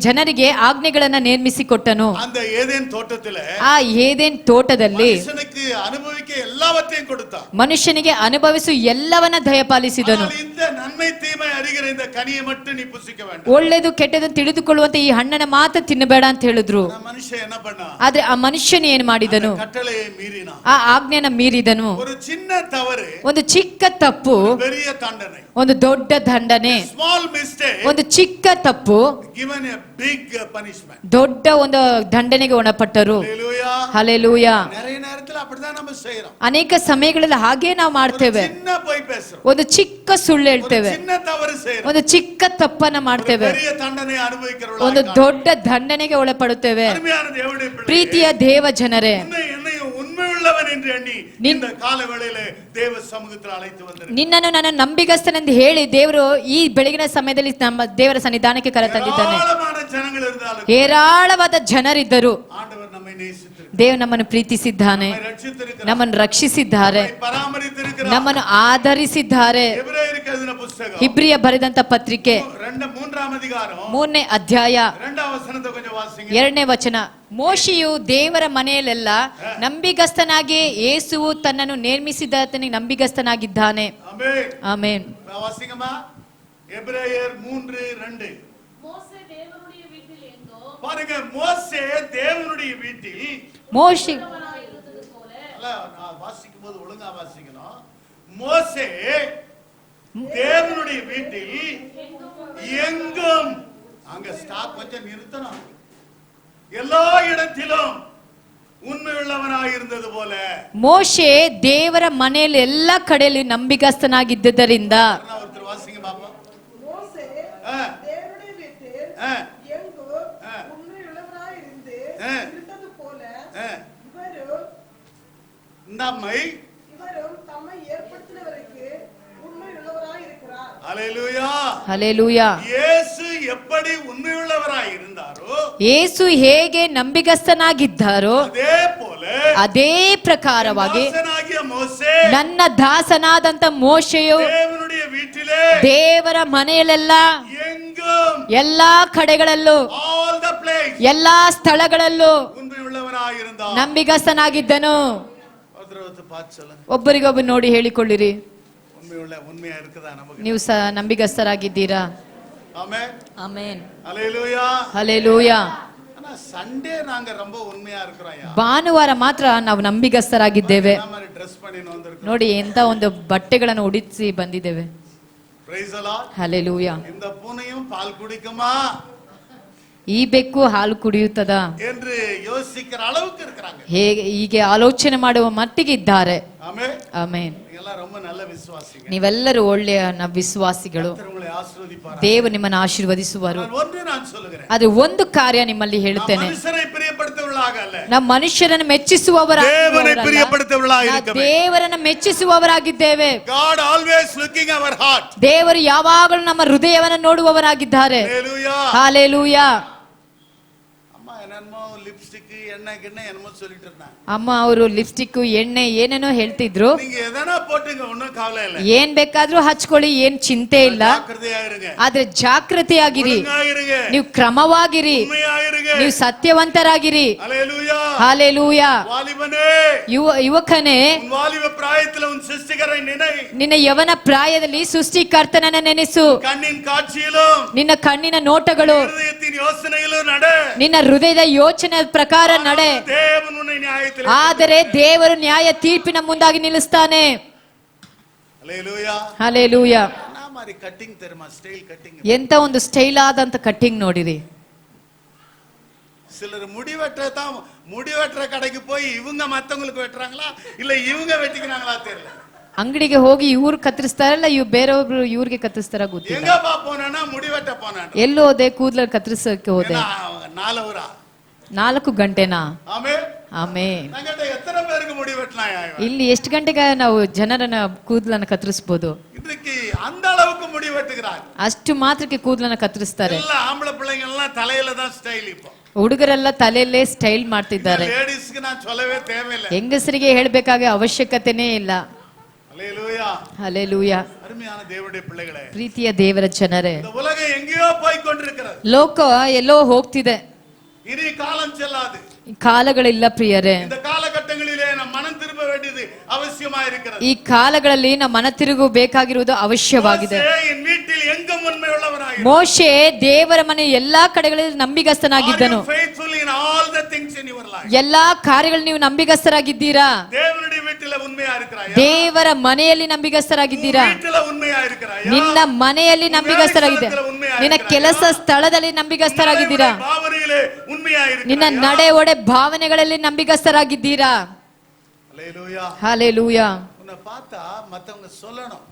Speaker 3: ಜನರಿಗೆ ಆಜ್ಞೆಗಳನ್ನ ನೇಮಿಸಿ ಕೊಟ್ಟನು.
Speaker 4: அந்த ஏதேன் தோட்டத்திலே
Speaker 3: ಆ ಏದೆನ್ ತೋಟದಲ್ಲಿ
Speaker 4: மனுஷனுக்கு அனுபவிக்க எல்லாவற்றையும் கொடுத்தார்.
Speaker 3: ಮನುಷ್ಯನಿಗೆ ಅನುಭವಿಸು ಎಲ್ಲವನ್ನ ದಯಪಾಲಿಸಿದನು.
Speaker 4: இந்த நன்மை தீமை அறிகிற இந்த கனியை மட்டும் நீ புசிக்க வேண்டும்.
Speaker 3: ಒಳ್ಳೆದು ಕೆಟ್ಟದನ್ನು ತಿಳಿದುಕೊಳ್ಳುವಂತ ಈ ಹಣ್ಣನ್ನ ಮಾತ್ರ ತಿನ್ನಬೇಡ ಅಂತ ಹೇಳಿದ್ರು.
Speaker 4: மனுஷன் என்ன பண்ணா?
Speaker 3: ಆದ್ರೆ ಆ ಮನುಷ್ಯನ ಏನ್ ಮಾಡಿದನು?
Speaker 4: கட்டளையை மீறினா.
Speaker 3: ಆ ಆಜ್ಞೆನ ಮೀರಿದನು.
Speaker 4: ஒரு சின்ன தவறு
Speaker 3: ಒಂದು ಚಿಕ್ಕ ತಪ್ಪು
Speaker 4: பெரிய தண்டனை.
Speaker 3: ಒಂದು ದೊಡ್ಡ ದಂಡನೆ.
Speaker 4: Small mistake
Speaker 3: ಒಂದು ಚಿಕ್ಕ ತಪ್ಪು
Speaker 4: given a big punishment.
Speaker 3: ದೊಡ್ಡ ಒಂದು ದಂಡನೆಗೆ ಒಳಪಟ್ಟರು.
Speaker 4: Hallelujah.
Speaker 3: ಹಲ್ಲೆಲೂಯಾ.
Speaker 4: நிறைய நேரத்துல அப்படிதான் நம்ம செய்றோம்.
Speaker 3: ಅನೇಕ ಸಮಯಗಳಲ್ಲಿ ಹಾಗೆ ನಾವು ಮಾಡ್ತೇವೆ.
Speaker 4: சின்ன போய் பேசுறோம்.
Speaker 3: ಒಂದು ಚಿಕ್ಕ ಸುಳ್ಳು ಹೇಳ್ತೇವೆ.
Speaker 4: சின்ன தவறு செய்றோம்.
Speaker 3: ಒಂದು ಚಿಕ್ಕ ತಪ್ಪನ್ನ ಮಾಡ್ತೇವೆ.
Speaker 4: பெரிய தண்டனை அனுபவிக்கிறவர்களாக
Speaker 3: ಒಂದು ದೊಡ್ಡ ದಂಡನೆಗೆ ಒಳಪಡುತ್ತೇವೆ.
Speaker 4: அருமையான தேவனுடைய பிள்ளைகளே,
Speaker 3: ಪ್ರೀತಿಯ ದೇವ ಜನರೇ,
Speaker 4: என்னையும் உண்மையுள்ளவன் என்று எண்ணி இந்த கால வேளையிலே தேவ சமூகத்தில் அழைத்து வந்திருக்கிறேன்.
Speaker 3: ನಿನ್ನನ್ನು ನನ್ನ ನಂಬಿಗಸ್ತನೆಂದು ಹೇಳಿ ದೇವರು ಈ ಬೆಳಗಿನ ಸಮಯದಲ್ಲಿ ನಮ್ಮ ದೇವರ ಸನ್ನಿಧಾನಕ್ಕೆ ಕರೆತಂದಿದ್ದಾನೆ.
Speaker 4: ஏராளமான ஜனங்கள் இருந்தாலும்
Speaker 3: ಹೇರಾಳವಾದ ಜನರಿದ್ದರು.
Speaker 4: ஆண்டவர் நம்மை நேசித்திருக்கிறார்.
Speaker 3: ದೇವರು ನಮ್ಮನ್ನು ಪ್ರೀತಿಸಿದ್ದಾನೆ,
Speaker 4: நம்மை ரட்சித்திருக்கிறார்.
Speaker 3: ನಮ್ಮನ್ನು ರಕ್ಷಿಸಿದ್ದಾರೆ,
Speaker 4: நம்மை பராமரித்திருக்கிறார்.
Speaker 3: ನಮ್ಮನ್ನು ಆಧರಿಸಿದ್ದಾರೆ.
Speaker 4: எபிரேயருக்கு எழுதின புத்தகம்
Speaker 3: ಇಬ್ರಿಯ ಬರೆದಂತ ಪತ್ರಿಕೆ
Speaker 4: 3ஆம் அதிகாரம்
Speaker 3: 3ನೇ ಅಧ್ಯಾಯ
Speaker 4: 2வது வசனத்தை கொஞ்சம் வாசிங்க.
Speaker 3: 2ನೇ ವಚನ. ಮೋಶೆಯು ದೇವರ ಮನೆಯಲ್ಲೆಲ್ಲ ನಂಬಿಗಸ್ತನಾಗಿ ಯೇಸುವು ತನ್ನನ್ನು ನೇಮಿಸಿದಾತನಿಗೆ ನಂಬಿಗಸ್ತನಾಗಿದ್ದಾನೆ.
Speaker 4: ஆமென்.
Speaker 3: ಆಮೆನ್.
Speaker 4: வாசிங்கம்மா. எபிரேயர் 3:2. பாருங்க, மோசே தேவனுடைய வீட்டில்
Speaker 3: ಮೋಶೆ
Speaker 4: நான் வாசிக்கும் போது ஒழுங்கா வாசிக்கணும். மோசே தேவனுடைய வீட்டில் எங்கும், அங்க ஸ்டாப் கொஞ்சம் நிறுத்தணும், எல்லா இடத்திலும் உண்மையுள்ளவனாக இருந்தது போல.
Speaker 3: ಮೋಶೆ ದೇವರ ಮನೆಯಲ್ಲಿ ಎಲ್ಲ ಕಡೆಯಲ್ಲಿ ನಂಬಿಗಸ್ತನಾಗಿದ್ದರಿಂದ
Speaker 4: ஒருத்தர் வாசிங்க பாப்பா.
Speaker 5: மோசே தேவனுடைய வீட்டில் எங்கும் உண்மையுள்ளவராய் இருந்தது போல இவரும் தம்மை ஏற்படுத்தினவருக்கு உண்மையுள்ளவராய் இருக்கிறார்.
Speaker 4: ஹல்லேலூயா.
Speaker 3: ಹಲ್ಲೆಲೂಯಾ.
Speaker 4: இயேசு எப்படி உண்மையுள்ளவராய் இருந்தாரோ,
Speaker 3: ಯೇಸು ಹೇಗೆ ನಂಬಿಗಸ್ತನಾಗಿದ್ದಾರೋ
Speaker 4: அதே போல
Speaker 3: ಅದೇ ಪ್ರಕಾರವಾಗಿ
Speaker 4: தாசனாகிய மோசே
Speaker 3: ನನ್ನ ದಾಸನಾದಂತ ಮೋಶೆಯು
Speaker 4: தேவனுடைய வீட்டிலே
Speaker 3: ದೇವರ ಮನೆಯಲ್ಲೆಲ್ಲ
Speaker 4: எங்கும்,
Speaker 3: ಎಲ್ಲಾ ಕಡೆಗಳಲ್ಲೂ
Speaker 4: all the place
Speaker 3: ಎಲ್ಲಾ ಸ್ಥಳಗಳಲ್ಲೂ
Speaker 4: உண்மையுள்ளவனாய் இருந்தார்.
Speaker 3: ನಂಬಿಗಸ್ತನಾಗಿದ್ದನು.
Speaker 4: ஒருத்தர் பார்த்து சொல்லுங்க,
Speaker 3: ಒಬ್ಬರಿಗೊಬ್ಬರು ನೋಡಿ ಹೇಳಿಕೊಳ್ಳಿರಿ,
Speaker 4: உண்மையா இருக்குதா நமக்கு?
Speaker 3: ನೀವು ನಂಬಿಗಸ್ತರಾಗಿದ್ದೀರಾ?
Speaker 4: ஆமென்.
Speaker 3: ಆಮೆನ್.
Speaker 4: ஹல்லேலூயா.
Speaker 3: ಹಲ್ಲೆಲೂಯಾ.
Speaker 4: ஆனா சண்டே நாங்க ரொம்ப உண்மையா இருக்கிறோம்யா.
Speaker 3: ಭಾನುವಾರ ಮಾತ್ರ ನಾವು ನಂಬಿಗಸ್ತರಾಗಿದ್ದೇವೆ.
Speaker 4: நம்ம ட்ரெஸ் பண்ணிட்டு வந்திருக்கோம்.
Speaker 3: ನೋಡಿ ಎಂತ ಒಂದು ಬಟ್ಟೆಗಳನ್ನು ಉಡಿಸಿ ಬಂದಿದ್ದೇವೆ.
Speaker 4: Praise the Lord.
Speaker 3: ಹಲ್ಲೆಲೂಯಾ.
Speaker 4: இந்த பூனையும் பால் குடிக்குமா
Speaker 3: ಈ ಬೆಕ್ಕು ಹಾಲು ಕುಡಿಯುತ್ತದಾ
Speaker 4: என்று யோசிக்கிற அளவுக்கு இருக்கிறாங்க.
Speaker 3: ಹೇಗೆ ಹೀಗೆ ಆಲೋಚನೆ ಮಾಡುವ ಮಟ್ಟಿಗೆ ಇದ್ದಾರೆ.
Speaker 4: ஆமென்.
Speaker 3: ಆಮೆನ್.
Speaker 4: நீங்கெல்லாம் ரொம்ப நல்ல விசுவாசிங்க.
Speaker 3: ನೀವೆಲ್ಲರೂ ಒಳ್ಳೆಯ ವಿಶ್ವಾಸಿಗಳು.
Speaker 4: கர்த்தர் உங்களை ஆசீர்வதிப்பார்.
Speaker 3: ದೇವರು ನಿಮ್ಮನ್ನು ಆಶೀರ್ವದಿಸುವರು.
Speaker 4: ஒன்று நான் சொல்லுகிறேன்,
Speaker 3: ಅದು ಒಂದು ಕಾರ್ಯ ನಿಮ್ಮಲ್ಲಿ ಹೇಳುತ್ತೇನೆ.
Speaker 4: மனுஷரை பிரியப்படுத்துவர்களாக அல்ல,
Speaker 3: ನಾವು ಮನುಷ್ಯರನ್ನು
Speaker 4: தேவனை
Speaker 3: ಮೆಚ್ಚಿಸುವವರಾಗಿದ್ದೇವೆ.
Speaker 4: பிரியப்படுத்தவர்களாய் இருக்கவே.
Speaker 3: ದೇವರನ್ನು ಮೆಚ್ಚಿಸುವವರಾಗಿದ್ದೇವೆ.
Speaker 4: God always looking our heart.
Speaker 3: ದೇವರು ಯಾವಾಗಲೂ ನಮ್ಮ ಹೃದಯವನ್ನು ನೋಡುವವರಾಗಿದ್ದಾರೆ.
Speaker 4: Hallelujah.
Speaker 3: ಹಾಲೆಲೂಯಾ.
Speaker 4: அம்மா என்னமோ லிப்ஸ்டிக் எண்ணெய் கிண்ணெய் என்னமோ சொல்லிட்டு இருந்தாங்க.
Speaker 3: ಅಮ್ಮ ಅವರು ಲಿಪ್ಸ್ಟಿಕ್ ಎಣ್ಣೆ ಏನೇನೋ ಹೇಳ್ತಿದ್ರು.
Speaker 4: நீங்க எதனா போட்டுங்க ஒண்ணும் கவலை இல்ல.
Speaker 3: ಏನ್ ಬೇಕಾದ್ರೂ ಹಚ್ಕೊಳ್ಳಿ, ಏನ್ ಚಿಂತೆ ಇಲ್ಲ.
Speaker 4: ஜாக்கிரதையாயிருங்க.
Speaker 3: ಆದ್ರೆ ಜಾಗೃತಿಯಾಗಿರಿ,
Speaker 4: ஒழுங்காயிருங்க.
Speaker 3: ನೀವು ಕ್ರಮವಾಗಿರಿ,
Speaker 4: உண்மையாயிருங்க.
Speaker 3: ನೀವು ಸತ್ಯವಂತರಾಗಿರಿ.
Speaker 4: ஹalleluya.
Speaker 3: ಹಾಲೆಲೂಯಾ.
Speaker 4: வாலிபனே,
Speaker 3: ಯುವಕನೇ,
Speaker 4: உன் வாலிப பிராயத்துல உன் சிருஷ்டிகரை நினை.
Speaker 3: ನಿನ್ನ ಯವನ ಪ್ರಾಯದಲ್ಲಿ ಸೃಷ್ಟಿಕರ್ತನನ್ನ ನೆನೆಸು.
Speaker 4: கண்ணின் காட்சியிலும்
Speaker 3: ನಿನ್ನ ಕಣ್ಣಿನ ನೋಟಗಳು,
Speaker 4: இருதயத்தின் யோசனையிலும் நட.
Speaker 3: ನಿನ್ನ ಹೃದಯದ ಯೋಚನೆ ಪ್ರಕಾರ ನಡೆ.
Speaker 4: தேவன் உன்னை நியாயத்தில்.
Speaker 3: ಆದರೆ ದೇವರು ನ್ಯಾಯ ತೀರ್ಪಿನ ಮುಂದಾಗಿ ನಿಲ್ಲಿಸ್ತಾನೆ.
Speaker 4: ஹalleluya.
Speaker 3: ಹಾಲೆಲೂಯಾ.
Speaker 4: என்ன மாதிரி கட்டிங் தெரியுமா? Style cutting.
Speaker 3: ಎಂತ ಒಂದು ಸ್ಟೈಲ್ ಆದಂತ ಕಟ್ಟಿಂಗ್ ನೋಡಿರಿ.
Speaker 4: சிலர் முடி வெட்டுற கடைக்கு போய் இவங்க மத்தவங்களுக்கு வெட்டுறாங்களா இல்ல இவங்க வெட்டிக்கிறாங்களா தெரியல.
Speaker 3: ಅಂಗಡಿಗೆ ಹೋಗಿ ಇವ್ರು ಕತ್ತರಿಸ್ತಾರಲ್ಲ, ಇವ್ ಬೇರೆಯೊಬ್ರು ಇವ್ರಿಗೆ ಕತ್ತರಿಸ್ತಾರ ಗೊತ್ತಿಲ್ಲ.
Speaker 4: எங்கப்பா போனா முடி வெட்ட போனா
Speaker 3: ಎಲ್ಲಿ ಹೋದೆ? ಕೂದಲ ಕತ್ತರಿಸಕ್ಕೆ ಹೋದೆ.
Speaker 4: 4 hour
Speaker 3: 4 ಗಂಟೆನಾ?
Speaker 4: ஆமென்
Speaker 3: ಆಮೇನ್.
Speaker 4: ನಂಗಡೆ ಎತ್ತರ பேருக்கு முடி வெட்டலாம்.
Speaker 3: ಇಲ್ಲಿ ಎಷ್ಟು ಗಂಟೆಗೆ ನಾವು ಜನರನ್ನ ಕೂದಲನ್ನ ಕತ್ತರಿಸಬಹುದು?
Speaker 4: இன்றைக்கு அந்த அளவுக்கு முடி வெட்டுகிறாங்க.
Speaker 3: ಅಷ್ಟು ಮಾತ್ರಕ್ಕೆ ಕೂದಲನ್ನ ಕತ್ತರಿಸ್ತಾರೆ.
Speaker 4: ಎಲ್ಲ ಆಂಬಳ பிள்ளைங்க எல்லாம் தலையில தான் ஸ்டைல். இப்போ
Speaker 3: ಹುಡುಗರೆಲ್ಲ ತಲೆಯಲ್ಲೇ ಸ್ಟೈಲ್ ಮಾಡ್ತಿದ್ದಾರೆ.
Speaker 4: ಲೇಡೀಸ್ಗೆ ನಾನು சொல்லவே தேவையில்லை.
Speaker 3: ಹೆಂಗಸರಿಗೆ ಹೇಳ್ಬೇಕಾಗ ಅವಶ್ಯಕತೆನೇ ಇಲ್ಲ.
Speaker 4: ஹalleluya.
Speaker 3: ಹಲ್ಲೆಲೂಯಾ.
Speaker 4: அருமையான தேவனுடைய பிள்ளைகளே,
Speaker 3: ಪ್ರೀತಿಯ ದೇವರ ಜನರೇ,
Speaker 4: இந்த உலகம் எங்கேயோ போய் கொண்டிருக்கிறது.
Speaker 3: ಲೋಕ ಎಲ್ಲೋ ಹೋಗ್ತಿದೆ.
Speaker 4: இனி காலம் செல்லாது.
Speaker 3: ಕಾಲಗಳಿಲ್ಲ ಪ್ರಿಯರೇ.
Speaker 4: இந்த காலகட்டங்களிலே நாம் மனம் திரும்ப வேண்டியது அவசியமா இருக்கிறது.
Speaker 3: ಈ ಕಾಲಗಳಲ್ಲಿ ನಮ್ಮ ಮನ ತಿರುಗಬೇಕಾಗಿರುವುದು ಅವಶ್ಯವಾಗಿದೆ.
Speaker 4: என் வீட்டில் எங்கும் உண்மை உள்ளவனாய்.
Speaker 3: ಮೋಶೆ ದೇವರ ಮನೆ ಎಲ್ಲಾ ಕಡೆಗಳಲ್ಲಿ ನಂಬಿಗಸ್ತನಾಗಿದ್ದನು.
Speaker 4: faithful in all the things in your life.
Speaker 3: ಎಲ್ಲಾ ಕಾರ್ಯಗಳಲ್ಲಿ ನೀವು ನಂಬಿಗಸ್ತರಾಗಿದ್ದೀರಾ?
Speaker 4: தேவனுடைய வீட்டில உண்மையா இருக்கிறாயா?
Speaker 3: ದೇವರ ಮನೆಯಲ್ಲಿ ನಂಬಿಗಸ್ತರಾಗಿದ್ದೀರಾ?
Speaker 4: வீட்டில உண்மையா இருக்கிறாயா?
Speaker 3: ನಿನ್ನ ಮನೆಯಲ್ಲಿ ನಂಬಿಗಸ್ತರಾಗಿದ್ದೀರಾ? ನಿನ್ನ ಕೆಲಸ ಸ್ಥಳದಲ್ಲಿ ನಂಬಿಗಸ್ತರಾಗಿದ್ದೀರಾ?
Speaker 4: ಭಾವನೆயிலே உண்மையா இருக்கிறாயா?
Speaker 3: ನಿನ್ನ ನಡೆ ಒಡೆ ಭಾವನೆಗಳಲ್ಲಿ ನಂಬಿಗಸ್ತರಾಗಿದ್ದೀರಾ?
Speaker 4: ஹalleluya.
Speaker 3: ಹಾಲೆಲೂಯಾ.
Speaker 4: உன்னை பார்த்தா மத்தவங்க சொல்லணும்,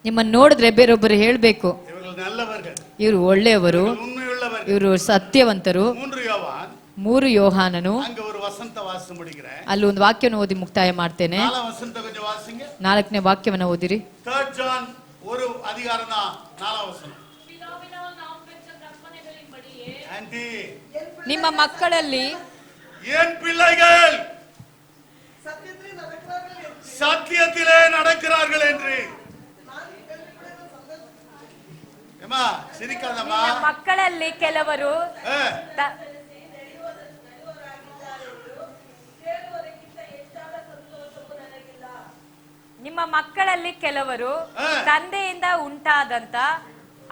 Speaker 3: ನಿಮ್ಮನ್ನು ನೋಡಿದ್ರೆ ಬೇರೊಬ್ಬರು ಹೇಳ್ಬೇಕು,
Speaker 4: இவர்கள் நல்லவர்கள்,
Speaker 3: ಇವರು ಒಳ್ಳೆಯವರು,
Speaker 4: உண்மையுள்ளவர்கள்.
Speaker 3: ಇವರು ಸತ್ಯವಂತರು.
Speaker 4: 3 யோவான்
Speaker 3: 3 ಯೋಹಾನನು.
Speaker 4: அங்க ஒரு வசனத்தை வாசி முடிக்கிறேன்.
Speaker 3: ಅಲ್ಲಿ ಒಂದು ವಾಕ್ಯವನ್ನು ಓದಿ ಮುಕ್ತಾಯ ಮಾಡ್ತೇನೆ.
Speaker 4: 4 வசனத்தை கொஞ்சம் வாசிங்க.
Speaker 3: 4ನೇ ವಾಕ್ಯವನ್ನು ಓದಿರಿ.
Speaker 4: 3 John ஒரு அதிகாரம் தான் 4 வசனம். ஆண்டி,
Speaker 3: ನಿಮ್ಮ ಮಕ್ಕಳಲ್ಲಿ
Speaker 4: என் பிள்ளைகள்
Speaker 5: சத்தியத்திலே நடக்கிறார்கள் என்று
Speaker 4: சத்தியத்திலே நடக்கிறார்கள் என்று. ஏமா சிரிக்காதம்மா.
Speaker 3: ಮಕ್ಕಳಲ್ಲಿ ಕೆಲವರು ನಿಮ್ಮ ಮಕ್ಕಳಲ್ಲಿ ಕೆಲವರು ತಂದೆಯಿಂದ ಉಂಟಾದಂತ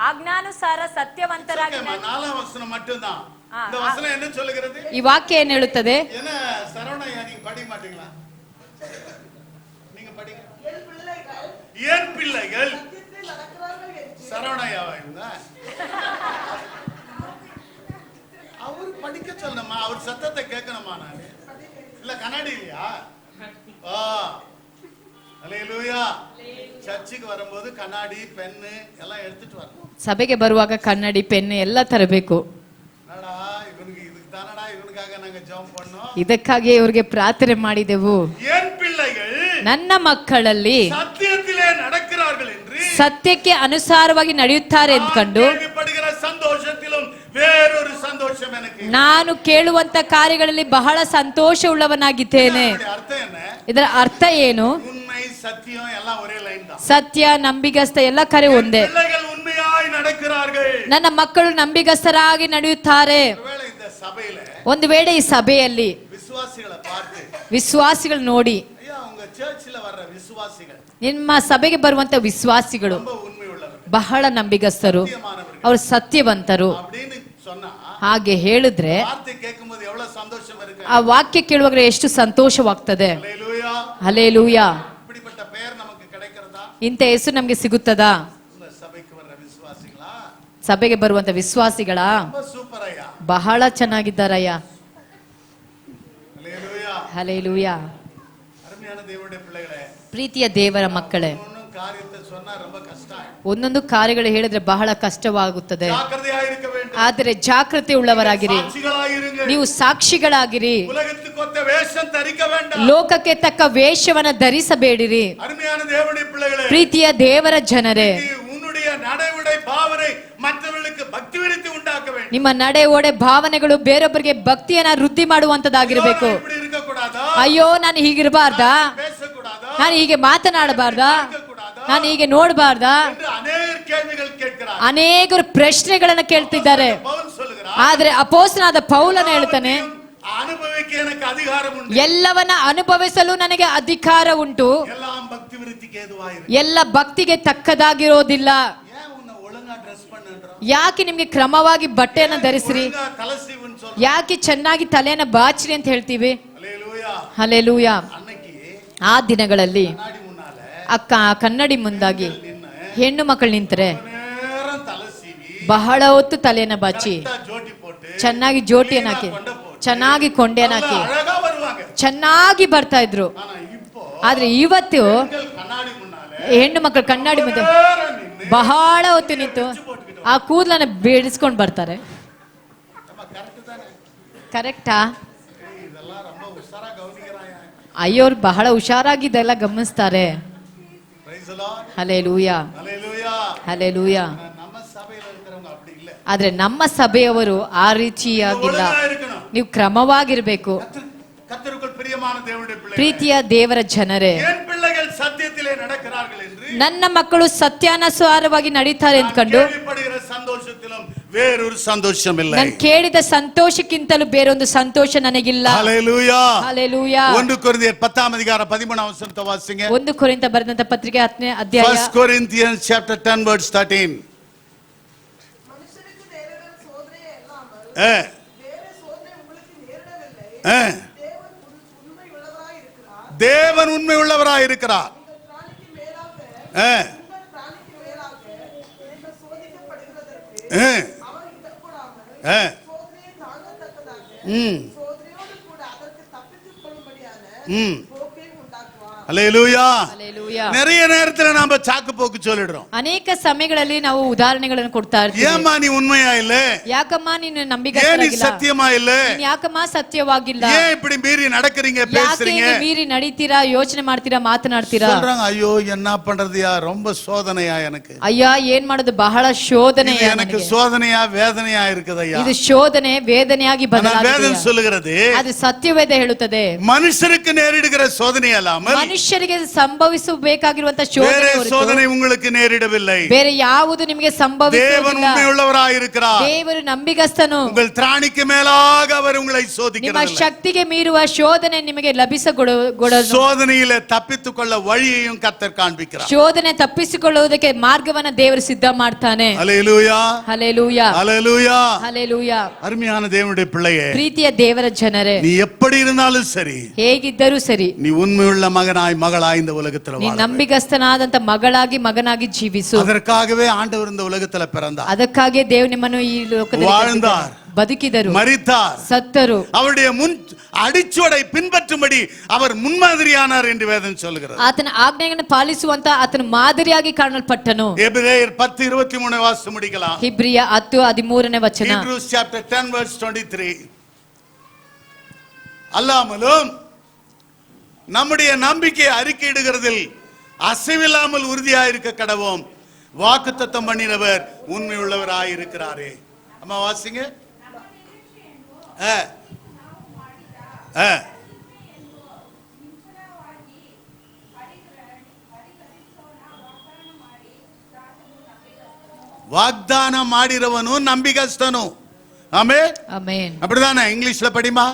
Speaker 3: ಆಜ್ಞಾನುಸಾರ ಸತ್ಯವಂತರಾಗಿ.
Speaker 4: 4 வசனம் மட்டும்தான். இந்த வசனம் என்ன சொல்லுகிறது?
Speaker 3: ಈ ವಾಕ್ಯ ಏನ್ ಹೇಳುತ್ತದೆ?
Speaker 4: என்ன சரவணையா நீங்க படிக்க மாட்டீங்களா? நீங்க படிங்க. என் பிள்ளைகள்
Speaker 5: சத்தியத்திலே நடக்கிறார்கள் என்று
Speaker 4: சரவணையாவா இவங்க? அவர் படிக்க சொல்லணுமா? அவர் சத்தத்தை கேட்கணுமா? நான் இல்ல கண்ணாடி இல்லையா? ஹalleluya. சர்ச்சுக்கு வரும்போது கண்ணாடி பென்னு எல்லாம் எடுத்துட்டு வரணும்.
Speaker 3: ಸಭೆಗೆ ಬರುವಾಗ ಕನ್ನಡಿ ಪೆನ್ ಎಲ್ಲ ತರಬೇಕು.
Speaker 4: என்னடா இவனுக்கு இதுக்கு தானடா இவனுக்காக நாங்க ஜெபம் பண்ணோம்.
Speaker 3: ಇದಕ್ಕಾಗಿ ಇವರಿಗೆ ಪ್ರಾರ್ಥನೆ ಮಾಡಿದೆವು.
Speaker 4: என் பிள்ளைகள்
Speaker 3: ನನ್ನ ಮಕ್ಕಳಲ್ಲಿ
Speaker 4: சத்தியத்திலே நடக்கிறார்கள் என்று
Speaker 3: ಸತ್ಯಕ್ಕೆ ಅನುಸಾರವಾಗಿ ನಡೆಯುತ್ತಾರೆ ಎಂದುಕೊಂಡು
Speaker 4: கேள்விப்படுகிற சந்தோஷத்திலும் வேறொரு சந்தோஷம் எனக்கு.
Speaker 3: ನಾನು ಕೇಳುವಂತ ಕಾರ್ಯಗಳಲ್ಲಿ ಬಹಳ ಸಂತೋಷ ಉಳ್ಳವನಾಗಿದ್ದೇನೆ.
Speaker 4: அர்த்தம் என்ன?
Speaker 3: ಇದರ ಅರ್ಥ ಏನು?
Speaker 4: உண்மை சத்தியம் எல்லாம் ஒரே லைன் தான்.
Speaker 3: ಸತ್ಯ ನಂಬಿಗಸ್ತ ಎಲ್ಲ ಕರೆ ಒಂದೇ.
Speaker 4: பிள்ளைகள் உண்மையாய் நடக்கிறார்கள்.
Speaker 3: ನನ್ನ ಮಕ್ಕಳು ನಂಬಿಗಸ್ತರಾಗಿ ನಡೆಯುತ್ತಾರೆ.
Speaker 4: ஒருவேளை இந்த சபையில
Speaker 3: ಒಂದು ವೇಳೆ ಈ ಸಭೆಯಲ್ಲಿ
Speaker 4: விசுவாசிகளை பார்த்து,
Speaker 3: ವಿಶ್ವಾಸಿಗಳು ನೋಡಿ,
Speaker 4: ஐயா உங்க சர்ச்சில் வர்ற விசுவாசிகள்
Speaker 3: ನಿಮ್ಮ ಸಭೆಗೆ ಬರುವಂತ ವಿಶ್ವಾಸಿಗಳು
Speaker 4: ரொம்ப உண்மை உள்ளவர்கள்,
Speaker 3: ಬಹಳ ನಂಬಿಗಸ್ತರು,
Speaker 4: சத்தியமானவர்கள்
Speaker 3: ಅವರು ಸತ್ಯವಂತರು
Speaker 4: அப்படின்னு சொன்னா
Speaker 3: ಹಾಗೆ ಹೇಳಿದ್ರೆ
Speaker 4: வார்த்தை கேட்கும்போது எவ்வளவு சந்தோஷம் இருக்கு.
Speaker 3: ಆ ವಾಕ್ಯ ಕೇಳುವಾಗ ಎಷ್ಟು ಸಂತೋಷವಾಗ್ತದೆ.
Speaker 4: ஹalleluya.
Speaker 3: ಹಲ್ಲೆಲೂಯಾ.
Speaker 4: இப்படிப்பட்ட பெயர் நமக்கு கிடைக்கிறதா?
Speaker 3: ಇಂಥ ಹೆಸರು ನಮ್ಗೆ ಸಿಗುತ್ತದಾ?
Speaker 4: உங்க சபைக்கு வர்ற விசுவாசிகளா
Speaker 3: ಸಭೆಗೆ ಬರುವಂತ ವಿಶ್ವಾಸಿಗಳ
Speaker 4: ரொம்ப சூப்பர் ஐயா.
Speaker 3: ಬಹಳ ಚೆನ್ನಾಗಿದ್ದಾರಯ್ಯ.
Speaker 4: ஹalleluya.
Speaker 3: ಹಲ್ಲೆಲೂಯಾ.
Speaker 4: அருமையான தேவனுடைய பிள்ளைகளே,
Speaker 3: ಪ್ರೀತಿಯ ದೇವರ ಮಕ್ಕಳೇ,
Speaker 4: ஒன்னும் காரியத்தை சொன்னா ரொம்ப கஷ்டம்.
Speaker 3: ಒಂದೊಂದು ಕಾರ್ಯಗಳು ಹೇಳಿದ್ರೆ ಬಹಳ ಕಷ್ಟವಾಗುತ್ತದೆ.
Speaker 4: ஜாக்கிரதையா இருக்க வேண்டும்.
Speaker 3: ಆದರೆ ಜಾಗೃತಿ ಉಳ್ಳವರಾಗಿರಿ,
Speaker 4: சாட்சிகளாய் இருங்க. இருங்கள்.
Speaker 3: ನೀವು ಸಾಕ್ಷಿಗಳಾಗಿರಿ.
Speaker 4: உலகத்துக்கு ஒத்த வேஷம் தரிக்க வேண்டாம்.
Speaker 3: ಲೋಕಕ್ಕೆ ತಕ್ಕ ವೇಷವನ್ನ ಧರಿಸಬೇಡಿರಿ.
Speaker 4: அருமையான தேவனுடைய பிள்ளைகளே,
Speaker 3: ಪ್ರೀತಿಯ ದೇವರ ಜನರೇ,
Speaker 4: உன்னுடைய நடைமுறை பாவனை மற்றவர்களுக்கு பக்தி விருத்தி உண்டாக்க வேண்டும்.
Speaker 3: ನಿಮ್ಮ ನಡೆ ಓಡೆ ಭಾವನೆಗಳು ಬೇರೊಬ್ಬರಿಗೆ ಭಕ್ತಿಯನ್ನ ವೃದ್ಧಿ ಮಾಡುವಂತದ್ದಾಗಿರ್ಬೇಕು.
Speaker 4: இப்படி இருக்க கூடாதா?
Speaker 3: ಅಯ್ಯೋ ನಾನು ಹೀಗಿರಬಾರ್ದಾ,
Speaker 4: பேச கூடாதா?
Speaker 3: ನಾನು ಹೀಗೆ ಮಾತನಾಡಬಾರ್ದಾ, ನಾನು ಹೀಗೆ ನೋಡಬಾರ್ದಾ,
Speaker 4: என்று அநேக கேள்விகள் கேட்கிறார்.
Speaker 3: ಅನೇಕರು ಪ್ರಶ್ನೆಗಳನ್ನ ಕೇಳ್ತಿದ್ದಾರೆ.
Speaker 4: பவுல் சொல்லுகிறார்,
Speaker 3: ಆದ್ರೆ ಅಪೊಸ್ತಲನಾದ ಪೌಲನು ಹೇಳ್ತಾನೆ,
Speaker 4: அனுபவிக்க எனக்கு அதிகாரம் உண்டு.
Speaker 3: ಎಲ್ಲವನ್ನ ಅನುಭವಿಸಲು ನನಗೆ ಅಧಿಕಾರ ಉಂಟು.
Speaker 4: எல்லாம் பக்தி விருத்திக்கு ஏதுவாயிருக்கு.
Speaker 3: ಎಲ್ಲ ಭಕ್ತಿಗೆ ತಕ್ಕದಾಗಿರೋದಿಲ್ಲ.
Speaker 4: ஏன் உன்னை ஒழுங்கா ட்ரெஸ் பண்ணுன்றோம்?
Speaker 3: ಯಾಕೆ ನಿಮ್ಗೆ ಕ್ರಮವಾಗಿ ಬಟ್ಟೆಯನ್ನ ಧರಿಸ್ರಿ,
Speaker 4: ஒழுங்கா தலை சீவுன்னு சொல்றோம்.
Speaker 3: ಯಾಕೆ ಚೆನ್ನಾಗಿ ತಲೆಯನ್ನ ಬಾಚ್ರಿ ಅಂತ ಹೇಳ್ತೀವಿ.
Speaker 4: அல்லேலூயா.
Speaker 3: ಹಲ್ಲೆಲೂಯಾ.
Speaker 4: அன்னைக்கு
Speaker 3: ಆ ದಿನಗಳಲ್ಲಿ
Speaker 4: கண்ணாடி முன்னால
Speaker 3: ಕನ್ನಡಿ ಮುಂದಾಗಿ ಹೆಣ್ಣು ಮಕ್ಕಳು ನಿಂತರೆ
Speaker 4: நேரம் தலை சீவி
Speaker 3: ಬಹಳ ಹೊತ್ತು ತಲೆಯನ್ನ ಬಾಚಿ
Speaker 4: கரெக்டா ஜோடி போட்டு
Speaker 3: ಚೆನ್ನಾಗಿ ಜೋಟಿಯನ್ನ ಹಾಕಿ ಚೆನ್ನಾಗಿ ಕೊಂಡೆಯನ್ನ ಹಾಕಿ
Speaker 4: அழகா வருவாங்க.
Speaker 3: ಚೆನ್ನಾಗಿ ಬರ್ತಾ ಇದ್ರು.
Speaker 4: ஆனா இப்போ
Speaker 3: ಆದ್ರೆ ಇವತ್ತು
Speaker 4: கண்ணாடி முன்னால
Speaker 3: ಹೆಣ್ಣು ಮಕ್ಕಳು ಕನ್ನಡಿ ಮುಂದೆ
Speaker 4: நேரம் நின்னு
Speaker 3: ಬಹಳ ಹೊತ್ತು ನಿಂತು ಆ ಕೂದಲನ್ನ ಬೇಡಿಸ್ಕೊಂಡು ಬರ್ತಾರೆ.
Speaker 4: நம்ம கரெக்ட் தானே?
Speaker 3: ಕರೆಕ್ಟಾ?
Speaker 4: இதெல்லாம் ரொம்ப உஷாரா கவனிக்கிறாங்க.
Speaker 3: ಅಯ್ಯೋರು ಬಹಳ ಹುಷಾರಾಗಿ ಇದೆಲ್ಲ ಗಮನಿಸ್ತಾರೆ.
Speaker 4: Praise the Lord.
Speaker 3: Hallelujah,
Speaker 4: hallelujah.
Speaker 3: Hallelujah.
Speaker 4: நம்ம சபையில இருக்கிறவங்க அப்படி இல்ல.
Speaker 3: ಆದ್ರೆ ನಮ್ಮ ಸಭೆಯವರು ಆ ರೀತಿಯಾಗಿಲ್ಲ.
Speaker 4: ஒழுங்கா இருக்கணும்.
Speaker 3: ನೀವು ಕ್ರಮವಾಗಿರ್ಬೇಕು.
Speaker 4: கர்த்தருக்குள் பிரியமான தேவனுடைய பிள்ளைகளே,
Speaker 3: ಪ್ರೀತಿಯ ದೇವರ ಜನರೇ,
Speaker 4: என் பிள்ளைகள் சத்தியத்திலே நடக்கிறார்கள் என்று
Speaker 3: ನನ್ನ ಮಕ್ಕಳು ಸತ್ಯಾನುಸಾರವಾಗಿ ನಡೀತಾರೆ ಅಂದ್ಕೊಂಡು
Speaker 4: கேள்விப்படுகிற சந்தோஷத்திலும் வேறொரு சந்தோஷம் இல்லை.
Speaker 3: ನಾನು ಕೇಳಿದ ಸಂತೋಷಕ್ಕಿಂತಲೂ ಬೇರೊಂದು ಸಂತೋಷ ನನಗಿಲ್ಲ.
Speaker 4: ஹalleluya.
Speaker 3: ಹಲ್ಲೆಲೂಯಾ.
Speaker 4: 1 கொரிந்தியர் 10ஆம் அதிகாரம் 13ஆம் வசனத்தை வாசிங்க.
Speaker 3: 1 ಕೊರಿಂಥ ಬರೆದಂತ ಪತ್ರಿಕೆ 10ನೇ ಅಧ್ಯಾಯ
Speaker 4: 1 Corinthians chapter 10 verse 13.
Speaker 5: மனுஷருக்கு நேரிடும் சோதனையே அல்லாமல்
Speaker 4: ஏ
Speaker 5: வேறு சோதனை உங்களுக்கு நேரிடவில்லை.
Speaker 4: ஏ
Speaker 5: தேவன் உண்மை உள்ளவராய் இருக்கிறார்.
Speaker 4: தேவன் உண்மை உள்ளவராய் இருக்கிறார்.
Speaker 5: உங்கள் பிராணிக்கு மேலாக நீங்கள் சோதிக்கப்படுகிறதற்கு
Speaker 4: ஏ
Speaker 5: அவர் இடக்கூடாமல்
Speaker 4: ஏ
Speaker 5: சோதனையை தாங்கத்தக்கதாக
Speaker 4: ம்
Speaker 5: சோதனையோடு கூட அதற்கு தப்பித்துக் கொள்ளும்படியான
Speaker 4: ம்
Speaker 5: போக்கை உண்டாக்குவார்.
Speaker 4: ஹalleluya.
Speaker 3: ಹಲ್ಲೆಲೂಯಾ.
Speaker 4: நிறைய நேரத்துல நாம சாக்கு போக்கு சொல்லிடுறோம்.
Speaker 3: ಅನೇಕ ಸಮಯಗಳಲ್ಲಿ ನಾವು ಉದಾಹರಣೆಗಳನ್ನು ಕೊಡ್ತಾ ಇರ್ತೀವಿ.
Speaker 4: ஏம்மா நீ உண்மையா இல்ல?
Speaker 3: ಯಾಕಮ್ಮ ನೀನು
Speaker 4: ஏன் நீ
Speaker 3: ನಂಬಿಗಸ್ತರಾಗಿಲ್ಲ?
Speaker 4: சத்தியமா இல்ல?
Speaker 3: ನೀನು ಯಾಕಮ್ಮ ಸತ್ಯವಾಗಿಲ್ಲ?
Speaker 4: ஏன் இப்படி மீறி நடக்கறீங்க
Speaker 3: ಯಾಕೆ
Speaker 4: பேசுறீங்க?
Speaker 3: ಹೀಗೆ ಮೀರಿ ನಡೀತೀರಾ, ಯೋಚನೆ ಮಾಡ್ತೀರಾ, ಮಾತನಾಡ್ತೀರಾ?
Speaker 4: சொல்றாங்க, ஐயோ என்ன பண்றதுயா, ரொம்ப சோதனையா எனக்கு.
Speaker 3: ಅಯ್ಯ ಏನ್ ಮಾಡೋದು, ಬಹಳ ಶೋಧನೆ.
Speaker 4: இது எனக்கு சோதனையா வேதனையா இருக்குதையா.
Speaker 3: ಇದು ಶೋಧನೆ ವೇದನೆಯಾಗಿ
Speaker 4: ஆனா
Speaker 3: ಬದಲಾಗಿದೆ.
Speaker 4: வேதம் சொல்லுகிறது,
Speaker 3: ಅದು ಸತ್ಯವೇದ ಹೇಳುತ್ತದೆ,
Speaker 4: மனுஷருக்கு நேரிடுகிற சோதனை அல்லாமல்
Speaker 3: ಮನುಷ್ಯರಿಗೆ ಸಂಭವಿಸಬೇಕಾಗಿರುವಂತ
Speaker 4: வேற
Speaker 3: ಶೋಧನೆ ಹೊರತು
Speaker 4: சோதனை உங்களுக்கு நேரிடவில்லை.
Speaker 3: ಬೇರೆ ಯಾವುದು ನಿಮಗೆ
Speaker 4: தேவன்
Speaker 3: ಸಂಭವಿಸುವುದಿಲ್ಲ.
Speaker 4: உண்மையுள்ளவராய் இருக்கிறார்.
Speaker 3: ದೇವರು ನಂಬಿಗಸ್ತನು.
Speaker 4: உங்கள் திராணிக்கு மேலாக அவர் உங்களை
Speaker 3: ನಿಮ್ಮ
Speaker 4: சோதிக்கிறார்.
Speaker 3: ಶಕ್ತಿಗೆ ಮೀರುವ ಶೋಧನೆ ನಿಮಗೆ ಲಭಿಸಗೊಡೋದು.
Speaker 4: சோதனையில தப்பித்துக் கொள்ள வழியையும் கர்த்தர் காண்பிக்கிறார்.
Speaker 3: ಶೋಧನೆ ತಪ್ಪಿಸಿಕೊಳ್ಳುವುದಕ್ಕೆ ಮಾರ್ಗವನ್ನ ದೇವರು ಸಿದ್ಧ ಮಾಡ್ತಾನೆ.
Speaker 4: ஹalleluya.
Speaker 3: ಹಲ್ಲೆಲೂಯಾ,
Speaker 4: ஹalleluya.
Speaker 3: ಹಲ್ಲೆಲೂಯಾ.
Speaker 4: அருமையான தேவனுடைய பிள்ளையே,
Speaker 3: ಪ್ರೀತಿಯ ದೇವರ ಜನರೇ,
Speaker 4: நீ எப்படி இருந்தாலும் சரி,
Speaker 3: ಹೇಗಿದ್ದರೂ ಸರಿ,
Speaker 4: நீ உண்மையுள்ள மகனாய் மகளாய் இந்த உலகத்துல
Speaker 3: ನೀ
Speaker 4: வாழ.
Speaker 3: ನಂಬಿಗಸ್ತನಾದಂತ ಮಗಳಾಗಿ ಮಗನಾಗಿ ಜೀವಿಸು.
Speaker 4: அதற்காகவே ஆண்டவர் இந்த உலகத்துல பிறந்தார்,
Speaker 3: ಅದಕ್ಕಾಗಿ ದೇವರು ನಿಮ್ಮನ್ನು ಈ ಲೋಕದಲ್ಲಿ
Speaker 4: வாழ்ந்தார்,
Speaker 3: ಬದುಕಿದರು,
Speaker 4: மரித்தார்,
Speaker 3: ಸತ್ತರು.
Speaker 4: அவருடைய முன் அடிச்சுவடை பின்பற்றும்படி அவர் முன்மாதிரியானார் என்று வேதம் சொல்கிறது.
Speaker 3: ಆತನ ಆಜ್ಞೆಗಳನ್ನು ಪಾಲಿಸುವಂತ ಆತನ ಮಾದರಿಯಾಗಿ ಕಾಣಲ್ಪಟ್ಟನು.
Speaker 4: எபிரேயர் 10:23 வாசித்து முடிக்கலாம்.
Speaker 3: ಹಿಬ್ರಿಯ 10:13 ವಚನ.
Speaker 4: Hebrews chapter 10 verse 23. அல்லாமலும் நம்முடைய நம்பிக்கை அறிக்கையிடுகிறதில் அசைவில்லாமல் உறுதியாயிருக்க கடவோம், வாக்குத்தத்தம் பண்ணினவர் உண்மையுள்ளவராயிருக்கிறாரே. அம்மா வாசிங்க. வாக்தானம் ಮಾಡಿರವನು ನಂಬಿಗಸ್ತನು. ಆಮೆನ್.
Speaker 3: ಆಮೆನ್.
Speaker 4: அப்படிதானே? இங்கிலீஷ்ல படிமா.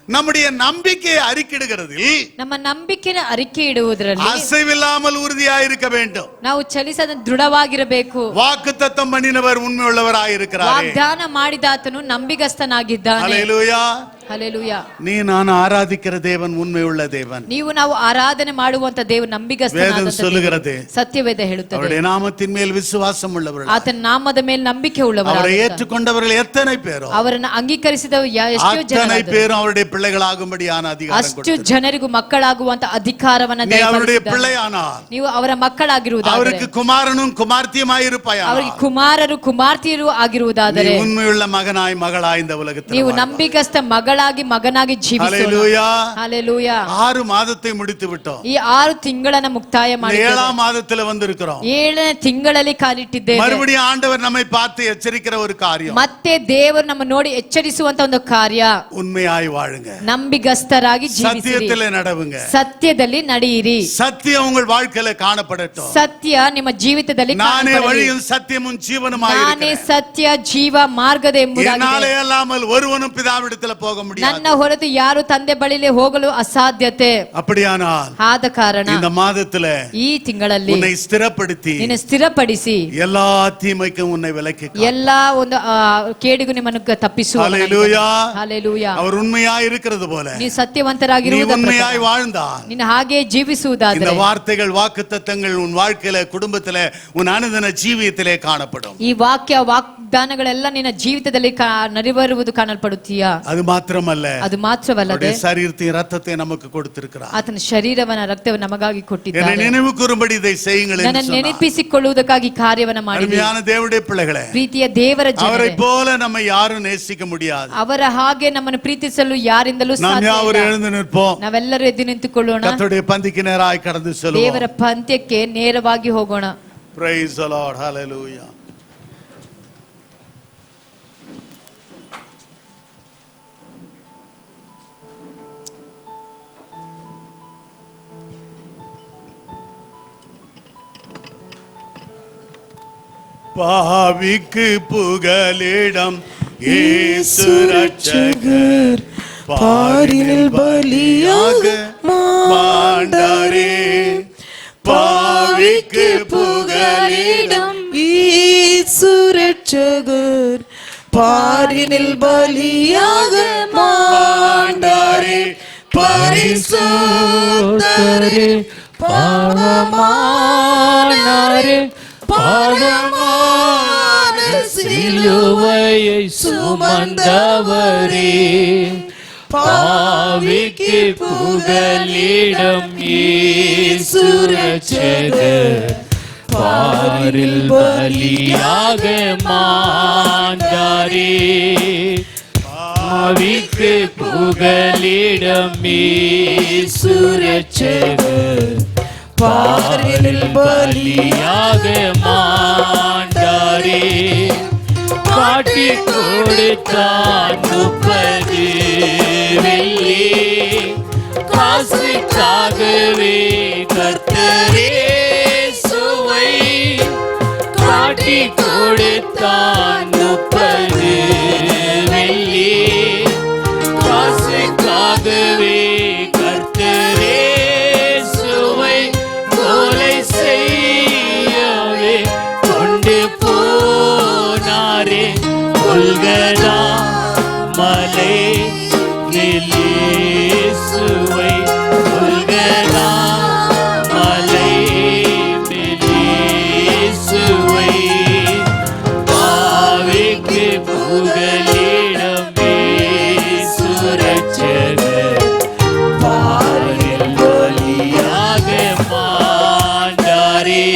Speaker 4: நம்முடைய நம்பிக்கையை அறிக்கையிடுகிறதில்,
Speaker 3: ನಮ್ಮ ನಂಬಿಕೆನ ಅರಿಕೆ ಇಡುವುದರಲ್ಲಿ
Speaker 4: அசைவில்லாமல் உறுதியாயிருக்க வேண்டும்.
Speaker 3: ನಾವು ಚಲಿಸದ ದೃಢವಾಗಿರಬೇಕು.
Speaker 4: வாக்குத்தத்தம் பண்ணினவர் உண்மையுள்ளவராயிருக்கிறாரே.
Speaker 3: ವಾಗ್ದಾನ ಮಾಡಿದ ಆತನು ನಂಬಿಗಸ್ತನಾಗಿದ್ದಾನೆ.
Speaker 4: ஹalleluya.
Speaker 3: ಹಲ್ಲೆಲೂಯಾ.
Speaker 4: நீ நான் ஆராதிக்கிற தேவன் உண்மையுள்ள தேவன்.
Speaker 3: ನೀವು ನಾವು ಆರಾಧನೆ ಮಾಡುವಂತ ದೇವರು ನಂಬಿಗಸ್ತನಾದಂತ
Speaker 4: வேதம் சொல்லுகிறது.
Speaker 3: ಸತ್ಯವೇದ ಹೇಳುತ್ತದೆ.
Speaker 4: அவருடைய நாமத்தின் மேல் விசுவாசம் உள்ளவர்கள்,
Speaker 3: ಆತನ ನಾಮದ ಮೇಲೆ ನಂಬಿಕೆ ಉಳ್ಳವರು,
Speaker 4: அவரை ஏற்றுக்கொண்டவர்கள் எத்தனை பேரோ
Speaker 3: ಅವರನ್ನು ಅಂಗೀಕರಿಸಿದ ಎಷ್ಟೋ
Speaker 4: அத்தனை
Speaker 3: ಜನ
Speaker 4: பேரும் அவருடைய பிள்ளைகளாகும்படியான அதிகாரம்
Speaker 3: ಅಷ್ಟು
Speaker 4: கொடுத்தார்.
Speaker 3: ಜನರಿಗೂ ಮಕ್ಕಳಾಗುವಂತ ಅಧಿಕಾರವನ್ನ
Speaker 4: நீ அவருடைய
Speaker 3: ದಯಪಾಲಿಸಿದ್ದಾನೆ.
Speaker 4: பிள்ளையானால்
Speaker 3: ನೀವು ಅವರ ಮಕ್ಕಳಾಗಿರುವುದಾದರೆ,
Speaker 4: அவருக்கு குமாரனும் குமார்த்தியுமாய் இருப்பாயானால்,
Speaker 3: ಅವರಿಗೆ ಕುಮಾರರು ಕುಮಾರ್ತಿಯರು
Speaker 4: நீ
Speaker 3: ಆಗಿರುವುದಾದರೆ,
Speaker 4: உண்மையுள்ள மகனாய் மகளாய் இந்த உலகத்தில்
Speaker 3: ನೀವು
Speaker 4: வாழ்வாய்.
Speaker 3: ನಂಬಿಗಸ್ತ ಮಗಳಾಗಿ ಮಗನಾಗಿ ಜೀವಿಸೋಣ.
Speaker 4: ஹல்லேலூயா.
Speaker 3: ಹಲ್ಲೆಲೂಯಾ.
Speaker 4: 6 மாதத்தை முடித்து விட்டோம்.
Speaker 3: ಈ 6 ತಿಂಗಳನ್ನ ಮುಕ್ತಾಯ
Speaker 4: இந்த
Speaker 3: ಮಾಡಿ
Speaker 4: 7ஆம் மாதத்துல வந்திருக்கிறோம்.
Speaker 3: 7ನೇ ತಿಂಗಳಲ್ಲಿ ಕಾಲಿಟ್ಟಿದ್ದೇವೆ.
Speaker 4: மறுபடியும் ஆண்டவர் நம்மை பார்த்து எச்சரிக்கிற ஒரு காரியம்,
Speaker 3: ಮತ್ತೆ ದೇವರು ನಮ್ಮ ನೋಡಿ ಎಚ್ಚರಿಸುವಂತ ಒಂದು ಕಾರ್ಯ,
Speaker 4: உண்மையாய் வாழுங்க,
Speaker 3: ನಂಬಿಗಸ್ತರಾಗಿ ಜೀವಿಸಿರಿ,
Speaker 4: சத்தியத்திலே நடவுங்க,
Speaker 3: ಸತ್ಯದಲ್ಲಿ ನಡೆಯಿರಿ,
Speaker 4: சத்தியம் உங்கள் வாழ்க்கையில காணப்படட்டும்.
Speaker 3: ಸತ್ಯ ನಿಮ್ಮ ಜೀವಿತದಲ್ಲಿ
Speaker 4: நானே
Speaker 3: ಕಾಣಪಡಲಿ.
Speaker 4: வழியும் சத்தியமும் ஜீவனுமாய்
Speaker 3: ನಾನೇ
Speaker 4: இருக்கிறேன்.
Speaker 3: ಸತ್ಯ ಜೀವ ಮಾರ್ಗದ ಎಂಬುದಾಗಿದೆ.
Speaker 4: என்னாலே அல்லாமல் ஒருவனும் பிதாவிடத்துல போக முடியாது.
Speaker 3: ನನ್ನ ಹೊರತು ಯಾರು ತಂದೆ ಬಳಿಲೆ ಹೋಗಲು ಅಸಾಧ್ಯತೆ.
Speaker 4: அப்படியானால்
Speaker 3: ಆದ ಕಾರಣ
Speaker 4: இந்த மாதத்துல
Speaker 3: ಈ ತಿಂಗಳಲ್ಲಿ
Speaker 4: உன்னை ஸ்திரப்படுத்தி
Speaker 3: ನಿನ್ನ ಸ್ಥಿರಪಡಿಸಿ
Speaker 4: எல்லா தீமைக்கும் உன்னை விலக்கி
Speaker 3: ಎಲ್ಲಾ ಒಂದು ಕೇಡಿಗೂ ನಿಮ್ಮನ್ನು ತಪ್ಪಿಸುವ.
Speaker 4: ஹல்லேலூயா.
Speaker 3: ಹಲ್ಲೆಲೂಯಾ.
Speaker 4: அவர் உண்மையாய் இருக்கிறது போல
Speaker 3: ನೀ
Speaker 4: நீ
Speaker 3: ಸತ್ಯವಂತರಾಗಿರುವುದರ
Speaker 4: உண்மையாய் வாழ்ந்தால்
Speaker 3: ನಿನ್ನ ಹಾಗೆ
Speaker 4: இந்த
Speaker 3: ಜೀವಿಸುವುದಾದರೆ
Speaker 4: வார்த்தைகள் வாக்குத்தத்தங்கள் உன் வாழ்க்கையில குடும்பத்தில உன் அனுதின ஜீவியத்திலே காணப்படும்.
Speaker 3: ಈ ವಾಗ್ದಾನಗಳೆಲ್ಲ ನಿನ್ನ ಜೀವಿತದಲ್ಲಿ ನಡೆಬರುವುದು ಕಾಣಲ್ಪಡುತ್ತೀಯಾ?
Speaker 4: அது மாத்திரமல்ல,
Speaker 3: ಅದು ಮಾತ್ರವಲ್ಲದೆ
Speaker 4: அவருடைய சரீரத்தையும் ரத்தத்தை நமக்கு கொடுத்திருக்கிறார்.
Speaker 3: ಆತನ ಶರೀರವನ್ನ ರಕ್ತವನ್ನು ನಮಗಾಗಿ
Speaker 4: என்னை
Speaker 3: ಕೊಟ್ಟಿದ್ದಾನೆ.
Speaker 4: நினைவு கூறும்படி இதை செய்யுங்கள்
Speaker 3: ನನ್ನ
Speaker 4: என்று சொன்னார்.
Speaker 3: ನೆನಪಿಸಿಕೊಳ್ಳುವುದಕ್ಕಾಗಿ ಕಾರ್ಯವನ್ನ ಮಾಡಿ.
Speaker 4: அருமையான தேவனுடைய பிள்ளைகளே,
Speaker 3: ಪ್ರೀತಿಯ ದೇವರ
Speaker 4: அவரை
Speaker 3: ಜನರೇ,
Speaker 4: போல நம்ம யாரும் நேசிக்க முடியாது.
Speaker 3: ಅವರ ಹಾಗೆ ನಮ್ಮನ್ನು ಪ್ರೀತಿಸಲು ಯಾರಿಂದಲೂ
Speaker 4: நாம்
Speaker 3: ಸಾಧ್ಯ
Speaker 4: யாவரும்
Speaker 3: ಇಲ್ಲ.
Speaker 4: எழுந்து நிற்போம்.
Speaker 3: ನಾವೆಲ್ಲರೂ ಎದ್ದು ನಿಂತುಕೊಳ್ಳೋಣ.
Speaker 4: கர்த்தருடைய பந்திக்கு நேராய் கடந்து செல்வோம்.
Speaker 3: ದೇವರ ಪಂಥ್ಯಕ್ಕೆ ನೇರವಾಗಿ ಹೋಗೋಣ.
Speaker 4: Praise the Lord. Hallelujah. பாவிக்கு புகலிடம் இயேசு ரட்சகர், பாரினில் பலியாக மாண்டாரே. பாவிக்கு புகலிடம்
Speaker 5: இயேசு ரட்சகர், பாரினில் பலியாக மாண்டாரே. பரிசுத்தரே,
Speaker 1: பாவமானாரே,
Speaker 5: பாவமான
Speaker 1: சிலுவையை சுமந்தவரே, பாவிக்கு புகலிடம் இயேசு ரட்சகர், பாரில் பலியாக மாண்டாரே. பாவிக்கு புகலிடம் இயேசு ரட்சகர், பாரில் பலியாக மாண்டாரே. காட்டி கொடுத்தான் 30 வெள்ளி, காசுக்காகவே கர்த்தரே சுவை. காட்டி கொடுத்தான் 30 வெள்ளி, காசுக்காகவே கர்த்தரே சுவை. கொலை செய்யவே கொண்டு போனாரே, கொல்கதா மலை இயேசுவை. கொல்கதா மலை இயேசுவை. பாவிக்கு புகலிடம் இயேசு ரட்சகர், பாரில் பலியாக மாண்டாரே.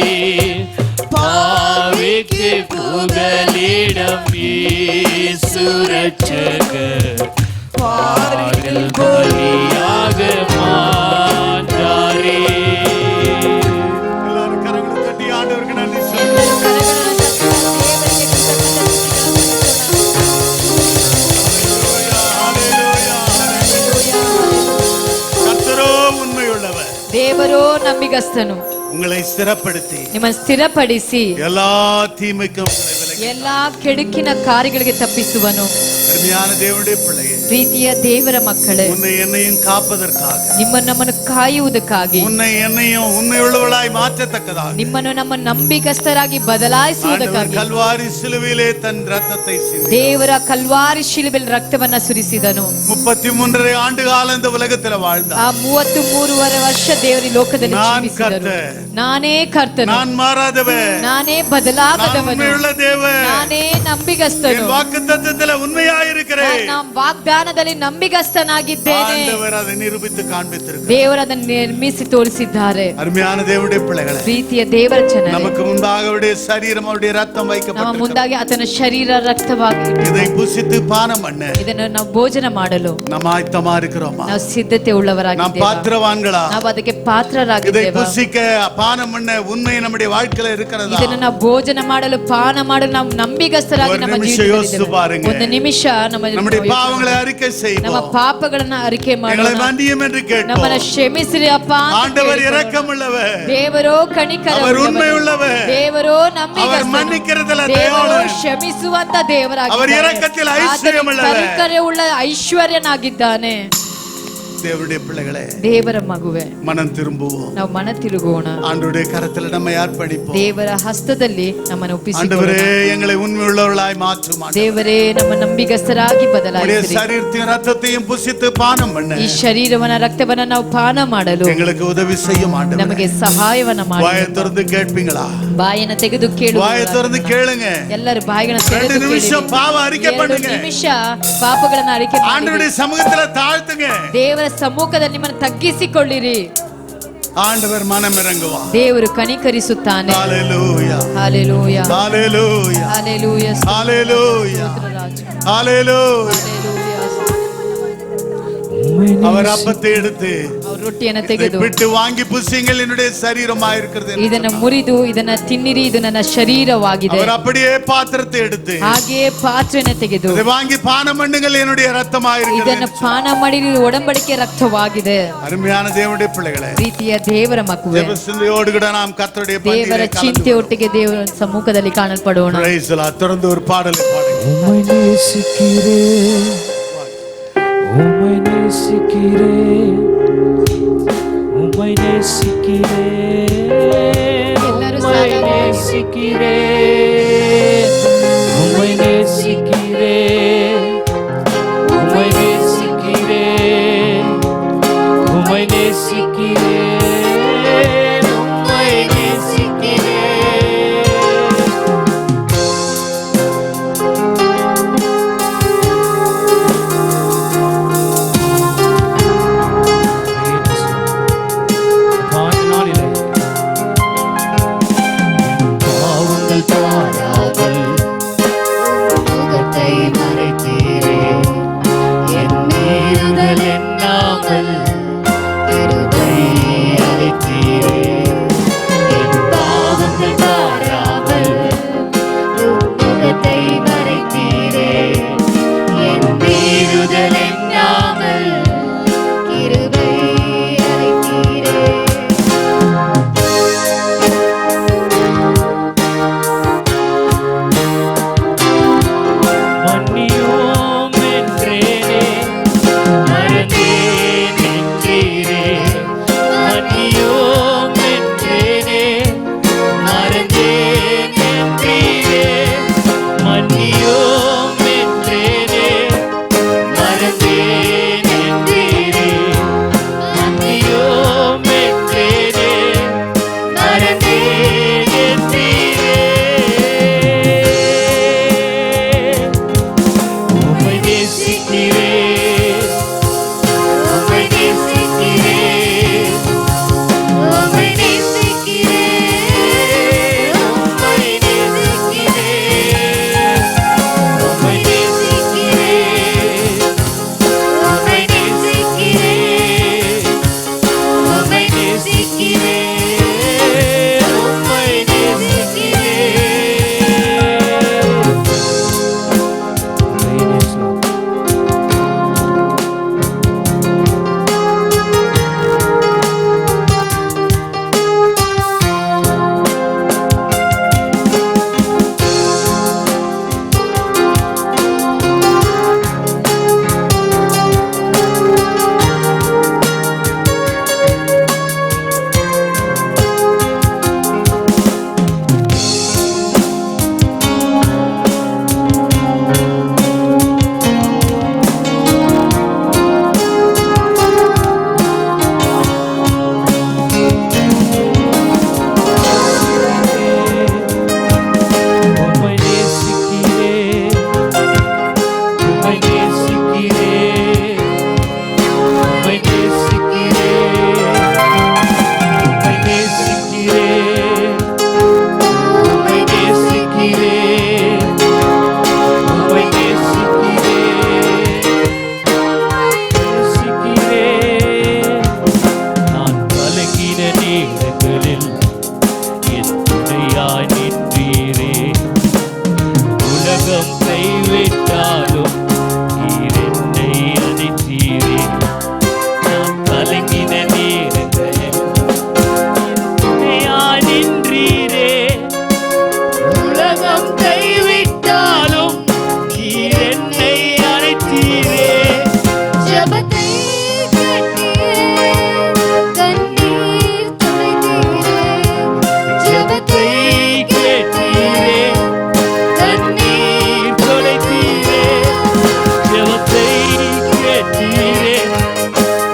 Speaker 1: பாவிக்கு புகலிடம் இயேசு ரட்சகர், பாரில் பலியாக மாண்டாரே.
Speaker 4: எல்லாரும் கரங்களை தட்டி ஆண்டவருக்கு நன்றி சொல்லுங்க. ஹல்லேலூயா, ஹல்லேலூயா. கர்த்தரோ உண்மையுள்ளவர்,
Speaker 3: ದೇವರೋ ನಂಬಿಗಸ್ತನು,
Speaker 4: உங்களை ஸ்திரப்படுத்தி
Speaker 3: ನಿಮ್ಮನ್ನು ಸ್ಥಿರಪಡಿಸಿ
Speaker 4: எல்லா தீமைக்கும் உங்களை விலக்கி
Speaker 3: ಎಲ್ಲಾ ಕೆಡುಕಿನ ಕಾರ್ಯಗಳಿಗೆ ತಪ್ಪಿಸುವನು.
Speaker 4: அருமையான தேவனுடைய பிள்ளையே,
Speaker 3: ಪ್ರೀತಿಯ ದೇವರ ಮಕ್ಕಳೇ,
Speaker 4: உன்னை என்னையும் காப்பதற்காக,
Speaker 3: ನಮ್ಮನ್ನು ಕಾಯುವುದಕ್ಕಾಗಿ,
Speaker 4: உன்னை என்னையும் உண்மை உள்ளவளாய் மாற்றத்தக்கதாக
Speaker 3: ನಿಮ್ಮನ್ನು ನಮ್ಮ ನಂಬಿಕಸ್ಥರಾಗಿ ಬದಲಾಯಿಸುವುದಕ್ಕಾಗಿ
Speaker 4: கல்வாரி சிலுவையிலே தன் ரத்தத்தை சிந்தி
Speaker 3: ದೇವರ ಕಲ್ವಾರಿ ಶಿಲುಬೆಯಲ್ಲಿ ರಕ್ತವನ್ನ ಸುರಿಸಿದನು.
Speaker 4: 33 ஆண்டு காலம் இந்த உலகத்தில் வாழ்ந்தார்.
Speaker 3: ಆ 33 ವರ್ಷ ದೇವರ ಲೋಕದಲ್ಲಿ
Speaker 4: நான்
Speaker 3: ಜೀವಿಸಿದರು.
Speaker 4: கர்த்தர்,
Speaker 3: ನಾನೇ ಕರ್ತನು,
Speaker 4: நான் மாறாதவன்,
Speaker 3: ನಾನೇ
Speaker 4: நான்
Speaker 3: ಬದಲಾಗದವನು,
Speaker 4: உண்மையுள்ள தேவன்,
Speaker 3: ನಾನೇ ನಂಬಿಗಸ್ತನು,
Speaker 4: என் வாக்குத்தத்தத்தில் உண்மையாயிருக்கிறேன்.
Speaker 3: ನಾನು ವಾಗ್ದಾನದಲ್ಲಿ ನಂಬಿಗಸ್ತನಾಗಿದ್ದೇನೆ.
Speaker 4: ஆண்டவர் அதை நிரூபித்து காண்பித்திருக்கிறார்.
Speaker 3: ದೇವರು ಅದನ್ನು ನಿರ್ಮಿಸಿ ತೋರಿಸಿದ್ದಾರೆ.
Speaker 4: அருமையான தேவனுடைய பிள்ளைகளே,
Speaker 3: ಪ್ರೀತಿಯ ದೇವರ ಜನರೇ,
Speaker 4: நமக்கு முன்பாக அவருடைய சரீரம் அவருடைய ரத்தம்
Speaker 3: ನಮ್ಮ
Speaker 4: வைக்கப்பட்டிருக்கிறது.
Speaker 3: ಮುಂದಾಗಿ ಆತನ ಶರೀರ ರಕ್ತವಾಗಿ
Speaker 4: இதை புசித்து பானம் பண்ண
Speaker 3: ಇದನ್ನು ನಾವು ಭೋಜನ ಮಾಡಲು
Speaker 4: நம்ம ஆயத்தமா இருக்கிறோமா?
Speaker 3: ನಾವು ಸಿದ್ಧತೆ
Speaker 4: நாம்
Speaker 3: ಉಳ್ಳವರಾಗಿದ್ದೇವೆ.
Speaker 4: பாத்திரவான்களா?
Speaker 3: ನಾವು ಅದಕ್ಕೆ
Speaker 4: இதை
Speaker 3: ಪಾತ್ರರಾಗಿದ್ದೇವೆ.
Speaker 4: புசிக்க பானம் பண்ண உண்மை நம்முடைய வாழ்க்கையில இருக்கிறதா?
Speaker 3: ಇದನ್ನು ನಾವು ಭೋಜನ ಮಾಡಲು ಪಾನ ಮಾಡಲು ನಾವು ನಂಬಿಗಸ್ತರಾಗಿ
Speaker 4: ஒரு
Speaker 3: ನಮ್ಮ
Speaker 4: நிமிஷம் யோசித்து
Speaker 3: ಜೀವಿತದಲ್ಲಿ
Speaker 4: பாருங்க.
Speaker 3: ಒಂದು ನಿಮಿಷ
Speaker 4: நம்முடைய பாவங்களை அறிக்கை
Speaker 3: ನಮ್ಮ
Speaker 4: செய்வோம்.
Speaker 3: ಪಾಪಗಳನ್ನ ಅರಿಕೆ
Speaker 4: எங்களை
Speaker 3: ಮಾಡೋಣ.
Speaker 4: மன்னியும் என்று
Speaker 3: ನಮ್ಮನ್ನ
Speaker 4: கேட்போம்.
Speaker 3: ಕ್ಷಮಿಸಿರಿ ಅಪ್ಪ ಅಂತ
Speaker 4: ஆண்டவர்
Speaker 3: ಕೇಳಿಕೊಳ್ಳೋಣ.
Speaker 4: இரக்கமுள்ளவர்,
Speaker 3: ದೇವರೋ ಕನಿಕರ
Speaker 4: அவர் உண்மை உள்ளவர்,
Speaker 3: ದೇವರೋ
Speaker 4: அவர்
Speaker 3: ನಂಬಿಗಸ್ತನು,
Speaker 4: மன்னிக்கிறதுல
Speaker 3: ದೇವರೋ
Speaker 4: ದಯಾಳು,
Speaker 3: ಕ್ಷಮಿಸುವಂತ
Speaker 4: அவர்
Speaker 3: ದೇವರಾಗಿದ್ದಾನೆ.
Speaker 4: இரக்கத்தில்
Speaker 3: ಆತನು
Speaker 4: ஐಶ್ವರ್ಯமுள்ளவர்.
Speaker 3: ಕನಿಕರವುಳ್ಳ ಐಶ್ವರ್ಯನಾಗಿದ್ದಾನೆ.
Speaker 4: தேவனுடைய பிள்ளைகளே,
Speaker 3: ದೇವರ ಮಗುವೆ,
Speaker 4: மனம் திரும்புவோம்.
Speaker 3: ನಾವು ಮನ ತಿರುಗೋಣ.
Speaker 4: ஆண்டவருடைய கரத்தில் நம்மை அர்ப்பணிப்போம்.
Speaker 3: ದೇವರ ಹಸ್ತದಲ್ಲಿ ನಮ್ಮನ್ನು
Speaker 4: ஆண்டவரே,
Speaker 3: ಒಪ್ಪಿಸಿಕೊಳ್ಳೋಣ.
Speaker 4: எங்களை உண்மை உள்ளவர்களாய் மாற்றும். ஆண்டவரே,
Speaker 3: ದೇವರೇ, ನಮ್ಮ ನಂಬಿಗಸ್ತರಾಗಿ
Speaker 4: உம்முடைய
Speaker 3: ಬದಲಾಯಿಸಿರಿ.
Speaker 4: சரீரத்தையும் ரத்தத்தையும் புசித்து பானம் பண்ண
Speaker 3: ಈ ಶರೀರವನ್ನ ರಕ್ತವನ್ನ ನಾವು ಪಾನ ಮಾಡಲು
Speaker 4: எங்களுக்கு உதவி செய்யும். ஆண்டவரே,
Speaker 3: ನಮಗೆ ಸಹಾಯವನ್ನ
Speaker 4: வாயை
Speaker 3: ಮಾಡಿ.
Speaker 4: திறந்து கேட்பீங்களா?
Speaker 3: ಬಾಯನ್ನ ತೆಗೆದು ಕೇಳು.
Speaker 4: வாயை திறந்து கேளுங்க.
Speaker 3: ಎಲ್ಲರೂ ಬಾಯಿಗಳನ್ನ
Speaker 4: 2
Speaker 3: ತೆಗೆದು
Speaker 4: நிமிஷம்
Speaker 3: ಕೇಳಿರಿ.
Speaker 4: பாவ அறிக்கை
Speaker 3: 2
Speaker 4: பண்ணுங்க.
Speaker 3: ನಿಮಿಷ ಪಾಪಗಳನ್ನ ಅರಿಕೆ ಮಾಡಿ.
Speaker 4: ஆண்டவருடைய சமூகத்துல தாழ்த்துங்க.
Speaker 3: ದೇವರ ಸಮ್ಮುಖದಲ್ಲಿ ನಿಮ್ಮನ್ನು ತಗ್ಗಿಸಿಕೊಳ್ಳಿರಿ.
Speaker 4: ஆண்டவர் மனம் இறங்குவா.
Speaker 3: ದೇವರು ಕನಿಕರಿಸುತ್ತಾನೆ.
Speaker 4: ஹalleluya,
Speaker 3: ಹಾಲೆಲೂಯಾ,
Speaker 4: ஹalleluya,
Speaker 3: ಹಾಲೆಲೂಯಾ,
Speaker 4: ஹalleluya,
Speaker 3: ರಾಜ.
Speaker 4: ஹalleluya.
Speaker 3: ಹಾಲೆಲೂಯಾ.
Speaker 4: அவர் அப்பத்தை எடுத்து
Speaker 3: ಅವರು ರೊಟ್ಟಿಯನ್ನು
Speaker 4: இதை
Speaker 3: ತೆಗೆದು
Speaker 4: பிட்டு வாங்கி புசியுங்கள், என்னுடைய சரீரமாய் இருக்கிறது என்று
Speaker 3: ಇದನ್ನ
Speaker 4: சொன்னார்.
Speaker 3: ಮುರಿದು ಇದನ್ನ ತಿನ್ನಿರಿ, ಇದು ನನ್ನ ಶರೀರವಾಗಿದೆ.
Speaker 4: அவர் அப்படியே பாத்திரத்தை எடுத்து
Speaker 3: ಹಾಗೆಯೇ ಪಾತ್ರೆಯನ್ನು ತೆಗೆದು
Speaker 4: இதை வாங்கி பானம் பண்ணுங்கள், என்னுடைய ரத்தமாய் இருக்கிறது
Speaker 3: ಇದನ್ನ
Speaker 4: என்று
Speaker 3: ಪಾನ ಮಾಡಿರಿ, ಇದು ಒಡಂಬಡಿಕೆ ರಕ್ತವಾಗಿದೆ.
Speaker 4: அருமையான தேவனுடைய பிள்ளைகளே,
Speaker 3: ಪ್ರೀತಿಯ ದೇವರ ಮಗುವೆ,
Speaker 4: தேவ சிந்தையோடு கூட நாம் கர்த்தருடைய
Speaker 3: ದೇವರ
Speaker 4: பந்தியிலே கலந்து
Speaker 3: ಚಿಂತೆಯೊಟ್ಟಿಗೆ ದೇವರ ಸಮ್ಮುಖದಲ್ಲಿ ಕಾಣಲ್ಪಡೋಣ.
Speaker 4: Praise the Lord. தொடர்ந்து ஒரு பாடலை பாடுங்க.
Speaker 2: உம்மை நேசிக்கிறேன், உம்மை நேசிக்கிறேன், உம்மை நேசிக்கிறேன்,
Speaker 3: எல்லாரும்
Speaker 2: உம்மை
Speaker 3: சாதாரண
Speaker 2: நேசிக்கிறேன், உம்மை நேசிக்கிறேன், உம்மை நேசிக்கிறேன், உம்மை நேசிக்கிறேன், உம்மை நேசிக்கிறேன். பாவங்கள் உலகம் கைவிட்டாலும் நீர் என்னை அணைத்தீரே. நான் கலங்கின நேரங்களில் துணையாய் நின்றீரே. உலகம் கைவிட்டாலும் நீர் என்னை அணைத்தீரே.
Speaker 6: ஜெபத்தை கேட்டீரே, கண்ணீர் துடைத்தீரே. ஜெபத்தை
Speaker 2: கேட்டீரே, கண்ணீர் துடைத்தீரே. ஜெபத்தை கேட்டீரே,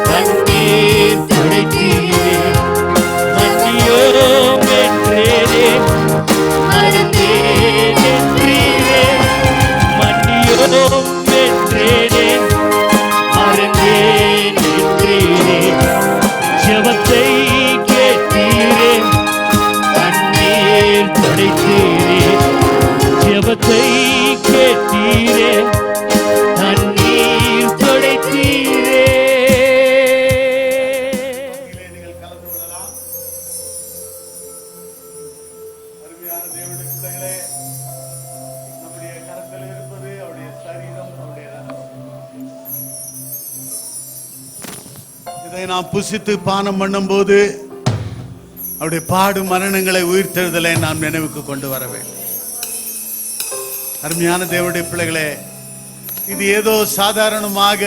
Speaker 2: கண்ணீர் துடைத்தீரே. மன்னியோம் என்றேனே, மறந்தேன் என்றீரே. மன்னியோம் என்றேனே, மறந்தேன் என்றீரே. ஜெபத்தை கேட்டீரே, கண்ணீர் துடைத்தீரே. ஜெபத்தை கேட்டீரே, கண்ணீர் துடைத்தீரே.
Speaker 4: நீங்கள் கலந்து கொள்ளலாம். அருமையான தேவனுடைய பிள்ளைகளே, நம்முடைய கரத்தில் இருப்பது அவருடைய சரீரம், அவருடைய ரத்தம். இதை நாம் புசித்து பானம் பண்ணும்போது அவருடைய பாடு மரணங்களை உயிர்த்தெழுதலை நாம் நினைவுக்கு கொண்டு வர வேண்டும். அருமையான தேவனுடைய பிள்ளைகளே, இது ஏதோ சாதாரணமாக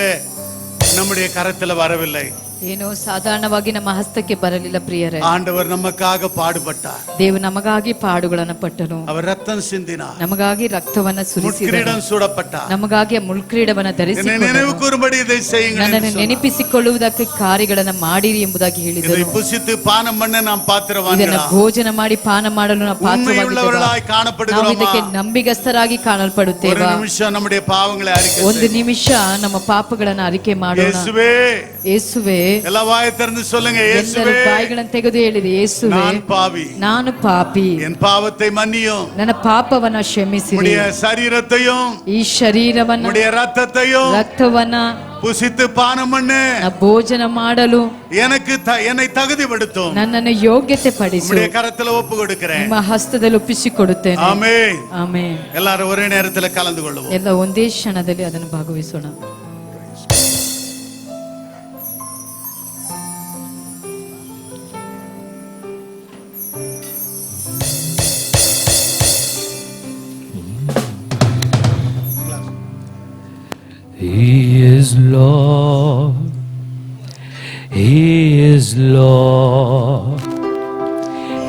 Speaker 4: நம்முடைய கரத்தில் வரவில்லை.
Speaker 3: ಏನೋ ಸಾಧಾರಣವಾಗಿ ನಮ್ಮ ಹಸ್ತಕ್ಕೆ ಬರಲಿಲ್ಲ ಪ್ರಿಯರೇ.
Speaker 4: ஆண்டவர் நமக்காக பாடுபட்டார்.
Speaker 3: ದೇವರು ನಮಗಾಗಿ ಪಾಡುಗಳನ್ನು ಪಟ್ಟನು.
Speaker 4: அவர் ரத்தம் சிந்தினார்.
Speaker 3: ನಮಗಾಗಿ ರಕ್ತವನ್ನ ಸುರಿಸಿದನು.
Speaker 4: முட்கிரீடம் சூடப்பட்டார்.
Speaker 3: ನಮಗಾಗಿ ಆ ಮುಳ್ಕಿರೀಟವನ್ನ
Speaker 4: என்னை
Speaker 3: ಧರಿಸಿಕೊಂಡನು.
Speaker 4: நினைவு கூறும்படி இதை செய்யுங்கள்
Speaker 3: ನನ್ನನ್ನು
Speaker 4: என்று சொன்னார்.
Speaker 3: ನೆನಪಿಸಿಕೊಳ್ಳುವುದಕ್ಕೆ ಕಾರ್ಯಗಳನ್ನ ಮಾಡಿರಿ ಎಂಬುದಾಗಿ
Speaker 4: இதை
Speaker 3: ಹೇಳಿದರು.
Speaker 4: புசித்து பானம் பண்ண நாம்
Speaker 3: ಇದನ್ನ
Speaker 4: பாத்திரவான்களா?
Speaker 3: ಭೋಜನ ಮಾಡಿ ಪಾನ ಮಾಡಲು ನಾವು ಪಾತ್ರವಾಗಿದ್ದೇವೆ.
Speaker 4: உண்மையுள்ளவர்களாய்
Speaker 3: ನಾವು
Speaker 4: காணப்படுகிறோமா?
Speaker 3: ಇದಕ್ಕೆ ನಂಬಿಗಸ್ತರಾಗಿ
Speaker 4: ஒரு
Speaker 3: ಕಾಣಲ್ಪಡುತ್ತೇವೆ.
Speaker 4: நிமிஷம் நம்முடைய பாவங்களை அறிக்கை
Speaker 3: ಒಂದು
Speaker 4: செய்வோம்.
Speaker 3: ನಿಮಿಷ ನಮ್ಮ ಪಾಪಗಳನ್ನ ಅರಿಕೆ ಮಾಡೋಣ.
Speaker 4: இயேசுவே,
Speaker 3: ಯೇಸುವೆ,
Speaker 4: எல்லா வாயை திறந்து சொல்லுங்க.
Speaker 3: ಎಲ್ಲರೂ
Speaker 4: இயேசுவே,
Speaker 3: ಬಾಯಿಗಳನ್ನು ತೆಗೆದು ಹೇಳಿದೆ, ಯೇಸುವೆ,
Speaker 4: நான் பாவி,
Speaker 3: ನಾನು ಪಾಪಿ,
Speaker 4: என் பாவத்தை மன்னியும்.
Speaker 3: ನನ್ನ ಪಾಪವನ್ನ ಕ್ಷಮಿಸಿರಿ.
Speaker 4: உம்முடைய சரீரத்தையும்
Speaker 3: ಈ ಶರೀರವನ್ನ
Speaker 4: உம்முடைய ரத்தத்தையும்
Speaker 3: ರಕ್ತವನ್ನ
Speaker 4: புசித்து பானம் பண்ணு.
Speaker 3: ಭೋಜನ ಮಾಡಲು
Speaker 4: என்னை தகுதிப்படுத்தும்.
Speaker 3: ನನ್ನನ್ನು ಯೋಗ್ಯತೆ ಪಡಿಸು.
Speaker 4: உம்முடைய கரத்துல ஒப்பு கொடுக்கிறேன்.
Speaker 3: ನಿಮ್ಮ ಹಸ್ತದಲ್ಲಿ ಒಪ್ಪಿಸಿಕೊಡುತ್ತೇನೆ.
Speaker 4: ஆமென்.
Speaker 3: ಆಮೆನ್.
Speaker 4: எல்லாரும் ஒரே நேரத்துல கலந்து கொள்வோம்.
Speaker 3: ಎಲ್ಲ ಒಂದೇ ಕ್ಷಣದಲ್ಲಿ ಅದನ್ನು ಭಾಗವಹಿಸೋಣ.
Speaker 2: He is Lord. He is Lord.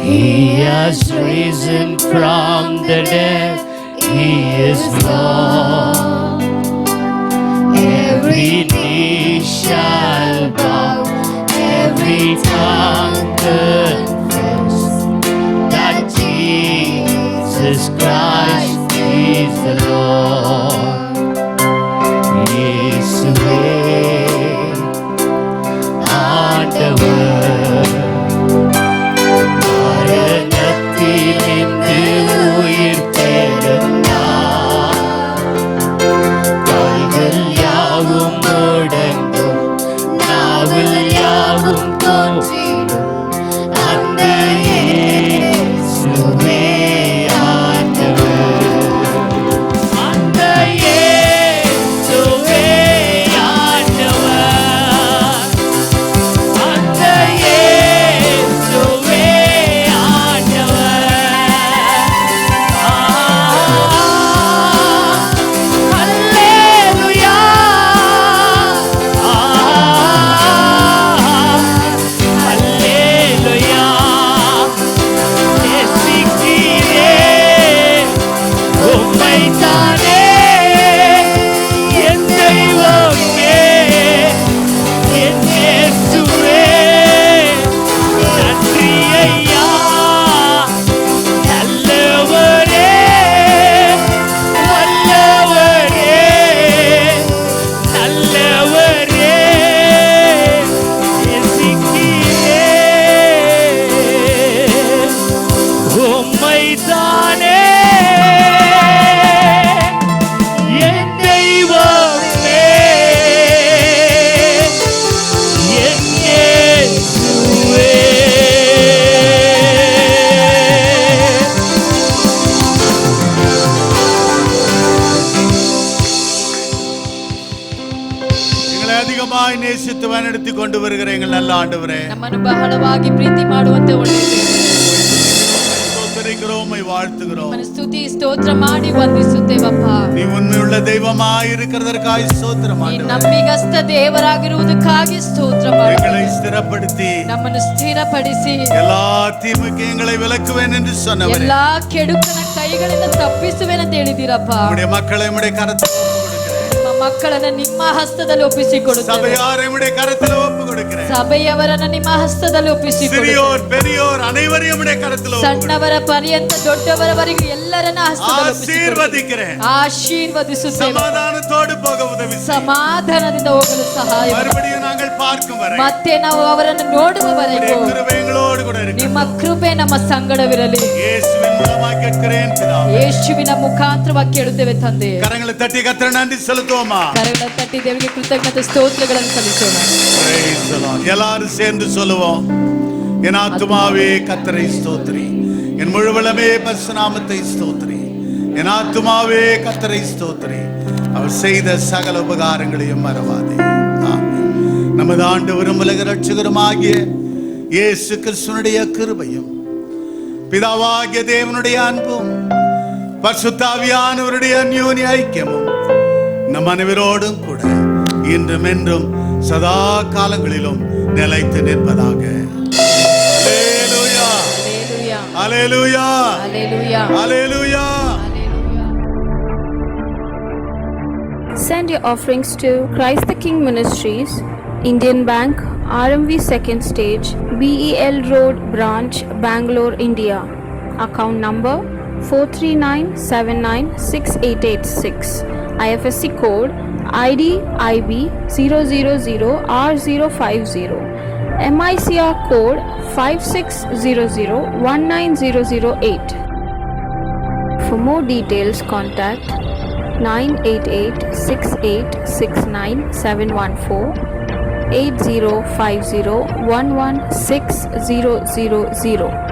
Speaker 2: He has risen from the dead. He is Lord. Every knee shall bow, every tongue confess that Jesus Christ is the Lord. இயேசுவே ஆண்டவர், மரணத்திலிருந்து உயிர் தெழுந்தார்.
Speaker 4: அதிகமாய் நேசித்து வழிநடத்தி கொண்டு வருகிற எங்கள் நல்ல ஆண்டவரே,
Speaker 3: ನಮ್ಮನ್ನು ಬಹಳವಾಗಿ ಪ್ರೀತಿ ಮಾಡುವಂತೆ ಒಳ್ಳೆಯ ದೇವರು,
Speaker 4: ஸ்தோத்திரிக்கிறோம், உம்மை வாழ்த்துகிறோம்.
Speaker 3: ನಮ್ಮನ್ನು ಸ್ತುತಿ ಸ್ತೋತ್ರ ಮಾಡಿ ವಂದಿಸುತ್ತೇವಪ್ಪ.
Speaker 4: நீ உண்மையுள்ள தெய்வமாய் இருக்கிறதற்காய் ஸ்தோத்திரம்
Speaker 3: ನೀ
Speaker 4: ஆண்டவரே.
Speaker 3: ನಂಬಿಗಸ್ತ ದೇವರಾಗಿರುವುದಕ್ಕಾಗಿ ಸ್ತೋತ್ರ ಮಾಡಿ
Speaker 4: எங்களை ஸ்திரப்படுத்தி
Speaker 3: ನಮ್ಮನ್ನು ಸ್ಥಿರಪಡಿಸಿ
Speaker 4: எல்லா தீமைக்கு எங்களை விலக்குவேன் என்று சொன்னவரே,
Speaker 3: ಎಲ್ಲಾ ಕೆಡುಕನ ಕೈಗಳಿಂದ ತಪ್ಪಿಸುವೆನಂತ ಹೇಳಿದಿರಪ್ಪ.
Speaker 4: உம்முடைய மக்களை உம்முடைய கரத்தில்
Speaker 3: ನಿಮ್ಮ ಮಕ್ಕಳನ್ನ ನಿಮ್ಮ ಹಸ್ತದಲ್ಲಿ ಒಪ್ಪಿಸಿಕೊಡುತ್ತೇವೆ.
Speaker 4: சபையாரை உம்முடைய கரத்தில் ஒப்பு கொடுக்கிறேன்.
Speaker 3: ಸಭೆಯವರನ್ನ ನಿಮ್ಮ ಹಸ್ತದಲ್ಲಿ ಒಪ್ಪಿಸಿಕೊಡುತ್ತೇವೆ.
Speaker 4: சிறியோர் பெரியோர் அனைவரையும் உம்முடைய கரத்தில் ஒப்பு
Speaker 3: ಸಣ್ಣವರ ಪರ್ಯಂತ ದೊಡ್ಡವರವರೆಗೂ ಎಲ್ಲರನ್ನ ಹಸ್ತದಲ್ಲಿ
Speaker 4: ஆசீர்வதிக்கிறேன்.
Speaker 3: ಆಶೀರ್ವದಿಸುತ್ತೇವೆ.
Speaker 4: சமாதானத்தோடு போக உதவி செய்.
Speaker 3: ಸಮಾಧಾನದಿಂದ ಹೋಗಲು ಸಹಾಯ ಮಾಡಿ.
Speaker 4: மறுபடியும் நாங்கள் பார்க்கும் வரை
Speaker 3: ಮತ್ತೆ ನಾವು ಅವರನ್ನು ನೋಡುವವರೆಗೂ
Speaker 4: உம்முடைய கிருபை எங்களோடு கூட இருக்கு.
Speaker 3: ನಿಮ್ಮ ಕೃಪೆ ನಮ್ಮ ಸಂಗಡವಿರಲಿ.
Speaker 4: இயேசுவின் மூலமாக கேட்கிறேன் பிதாவே.
Speaker 3: ಯೇಸುವಿನ ಮುಖಾಂತರವಾಗಿ ಕೇಳುತ್ತೇವೆ ತಂದೆ.
Speaker 4: கரங்களை தட்டி கர்த்தரை நன்றி செலுத்துவோமா?
Speaker 3: ಕರಗಳ ತಟ್ಟಿ ದೇವರಿಗೆ ಕೃತಜ್ಞತೆ ಸ್ತೋತ್ರಗಳನ್ನು ಸಲ್ಲಿಸೋಣ.
Speaker 4: Praise the Lord. எல்லாரும் சேர்ந்து சொல்லுவோம். என் ஆத்துமாவே கர்த்தரை ஸ்தோத்திரி, என் முழுவலமே பரிசுத்த நாமத்தை ஸ்தோத்திரி. என் ஆத்துமாவே கர்த்தரை ஸ்தோத்திரி, அவர் செய்த சகல உபகாரங்களையும் மறவாதே. ஆமென். நமது ஆண்டவரும் உலக ரட்சகருமாகிய இயேசு கிறிஸ்துவினுடைய கிருபையும் பிதாவாகிய தேவனுடைய அன்பும் பரிசுத்த ஆவியானவருடைய அந்யோன்ய ஐக்கியமும் நம் அனைவரோடும் கூட இன்றும் என்றும் சதா காலங்களிலும் நிலைத்து நிற்பதாக. அல்லேலூயா,
Speaker 3: அல்லேலூயா,
Speaker 4: அல்லேலூயா,
Speaker 3: அல்லேலூயா,
Speaker 4: அல்லேலூயா.
Speaker 7: Send your offerings to Christ the King Ministries, Indian Bank, RMV Second Stage, BEL Road Branch, Bangalore, India. Account number 439796886. IFSC code ID IB 000R050. MICR code 5600190008. For more details, contact 988-6869-714, 8050-11600.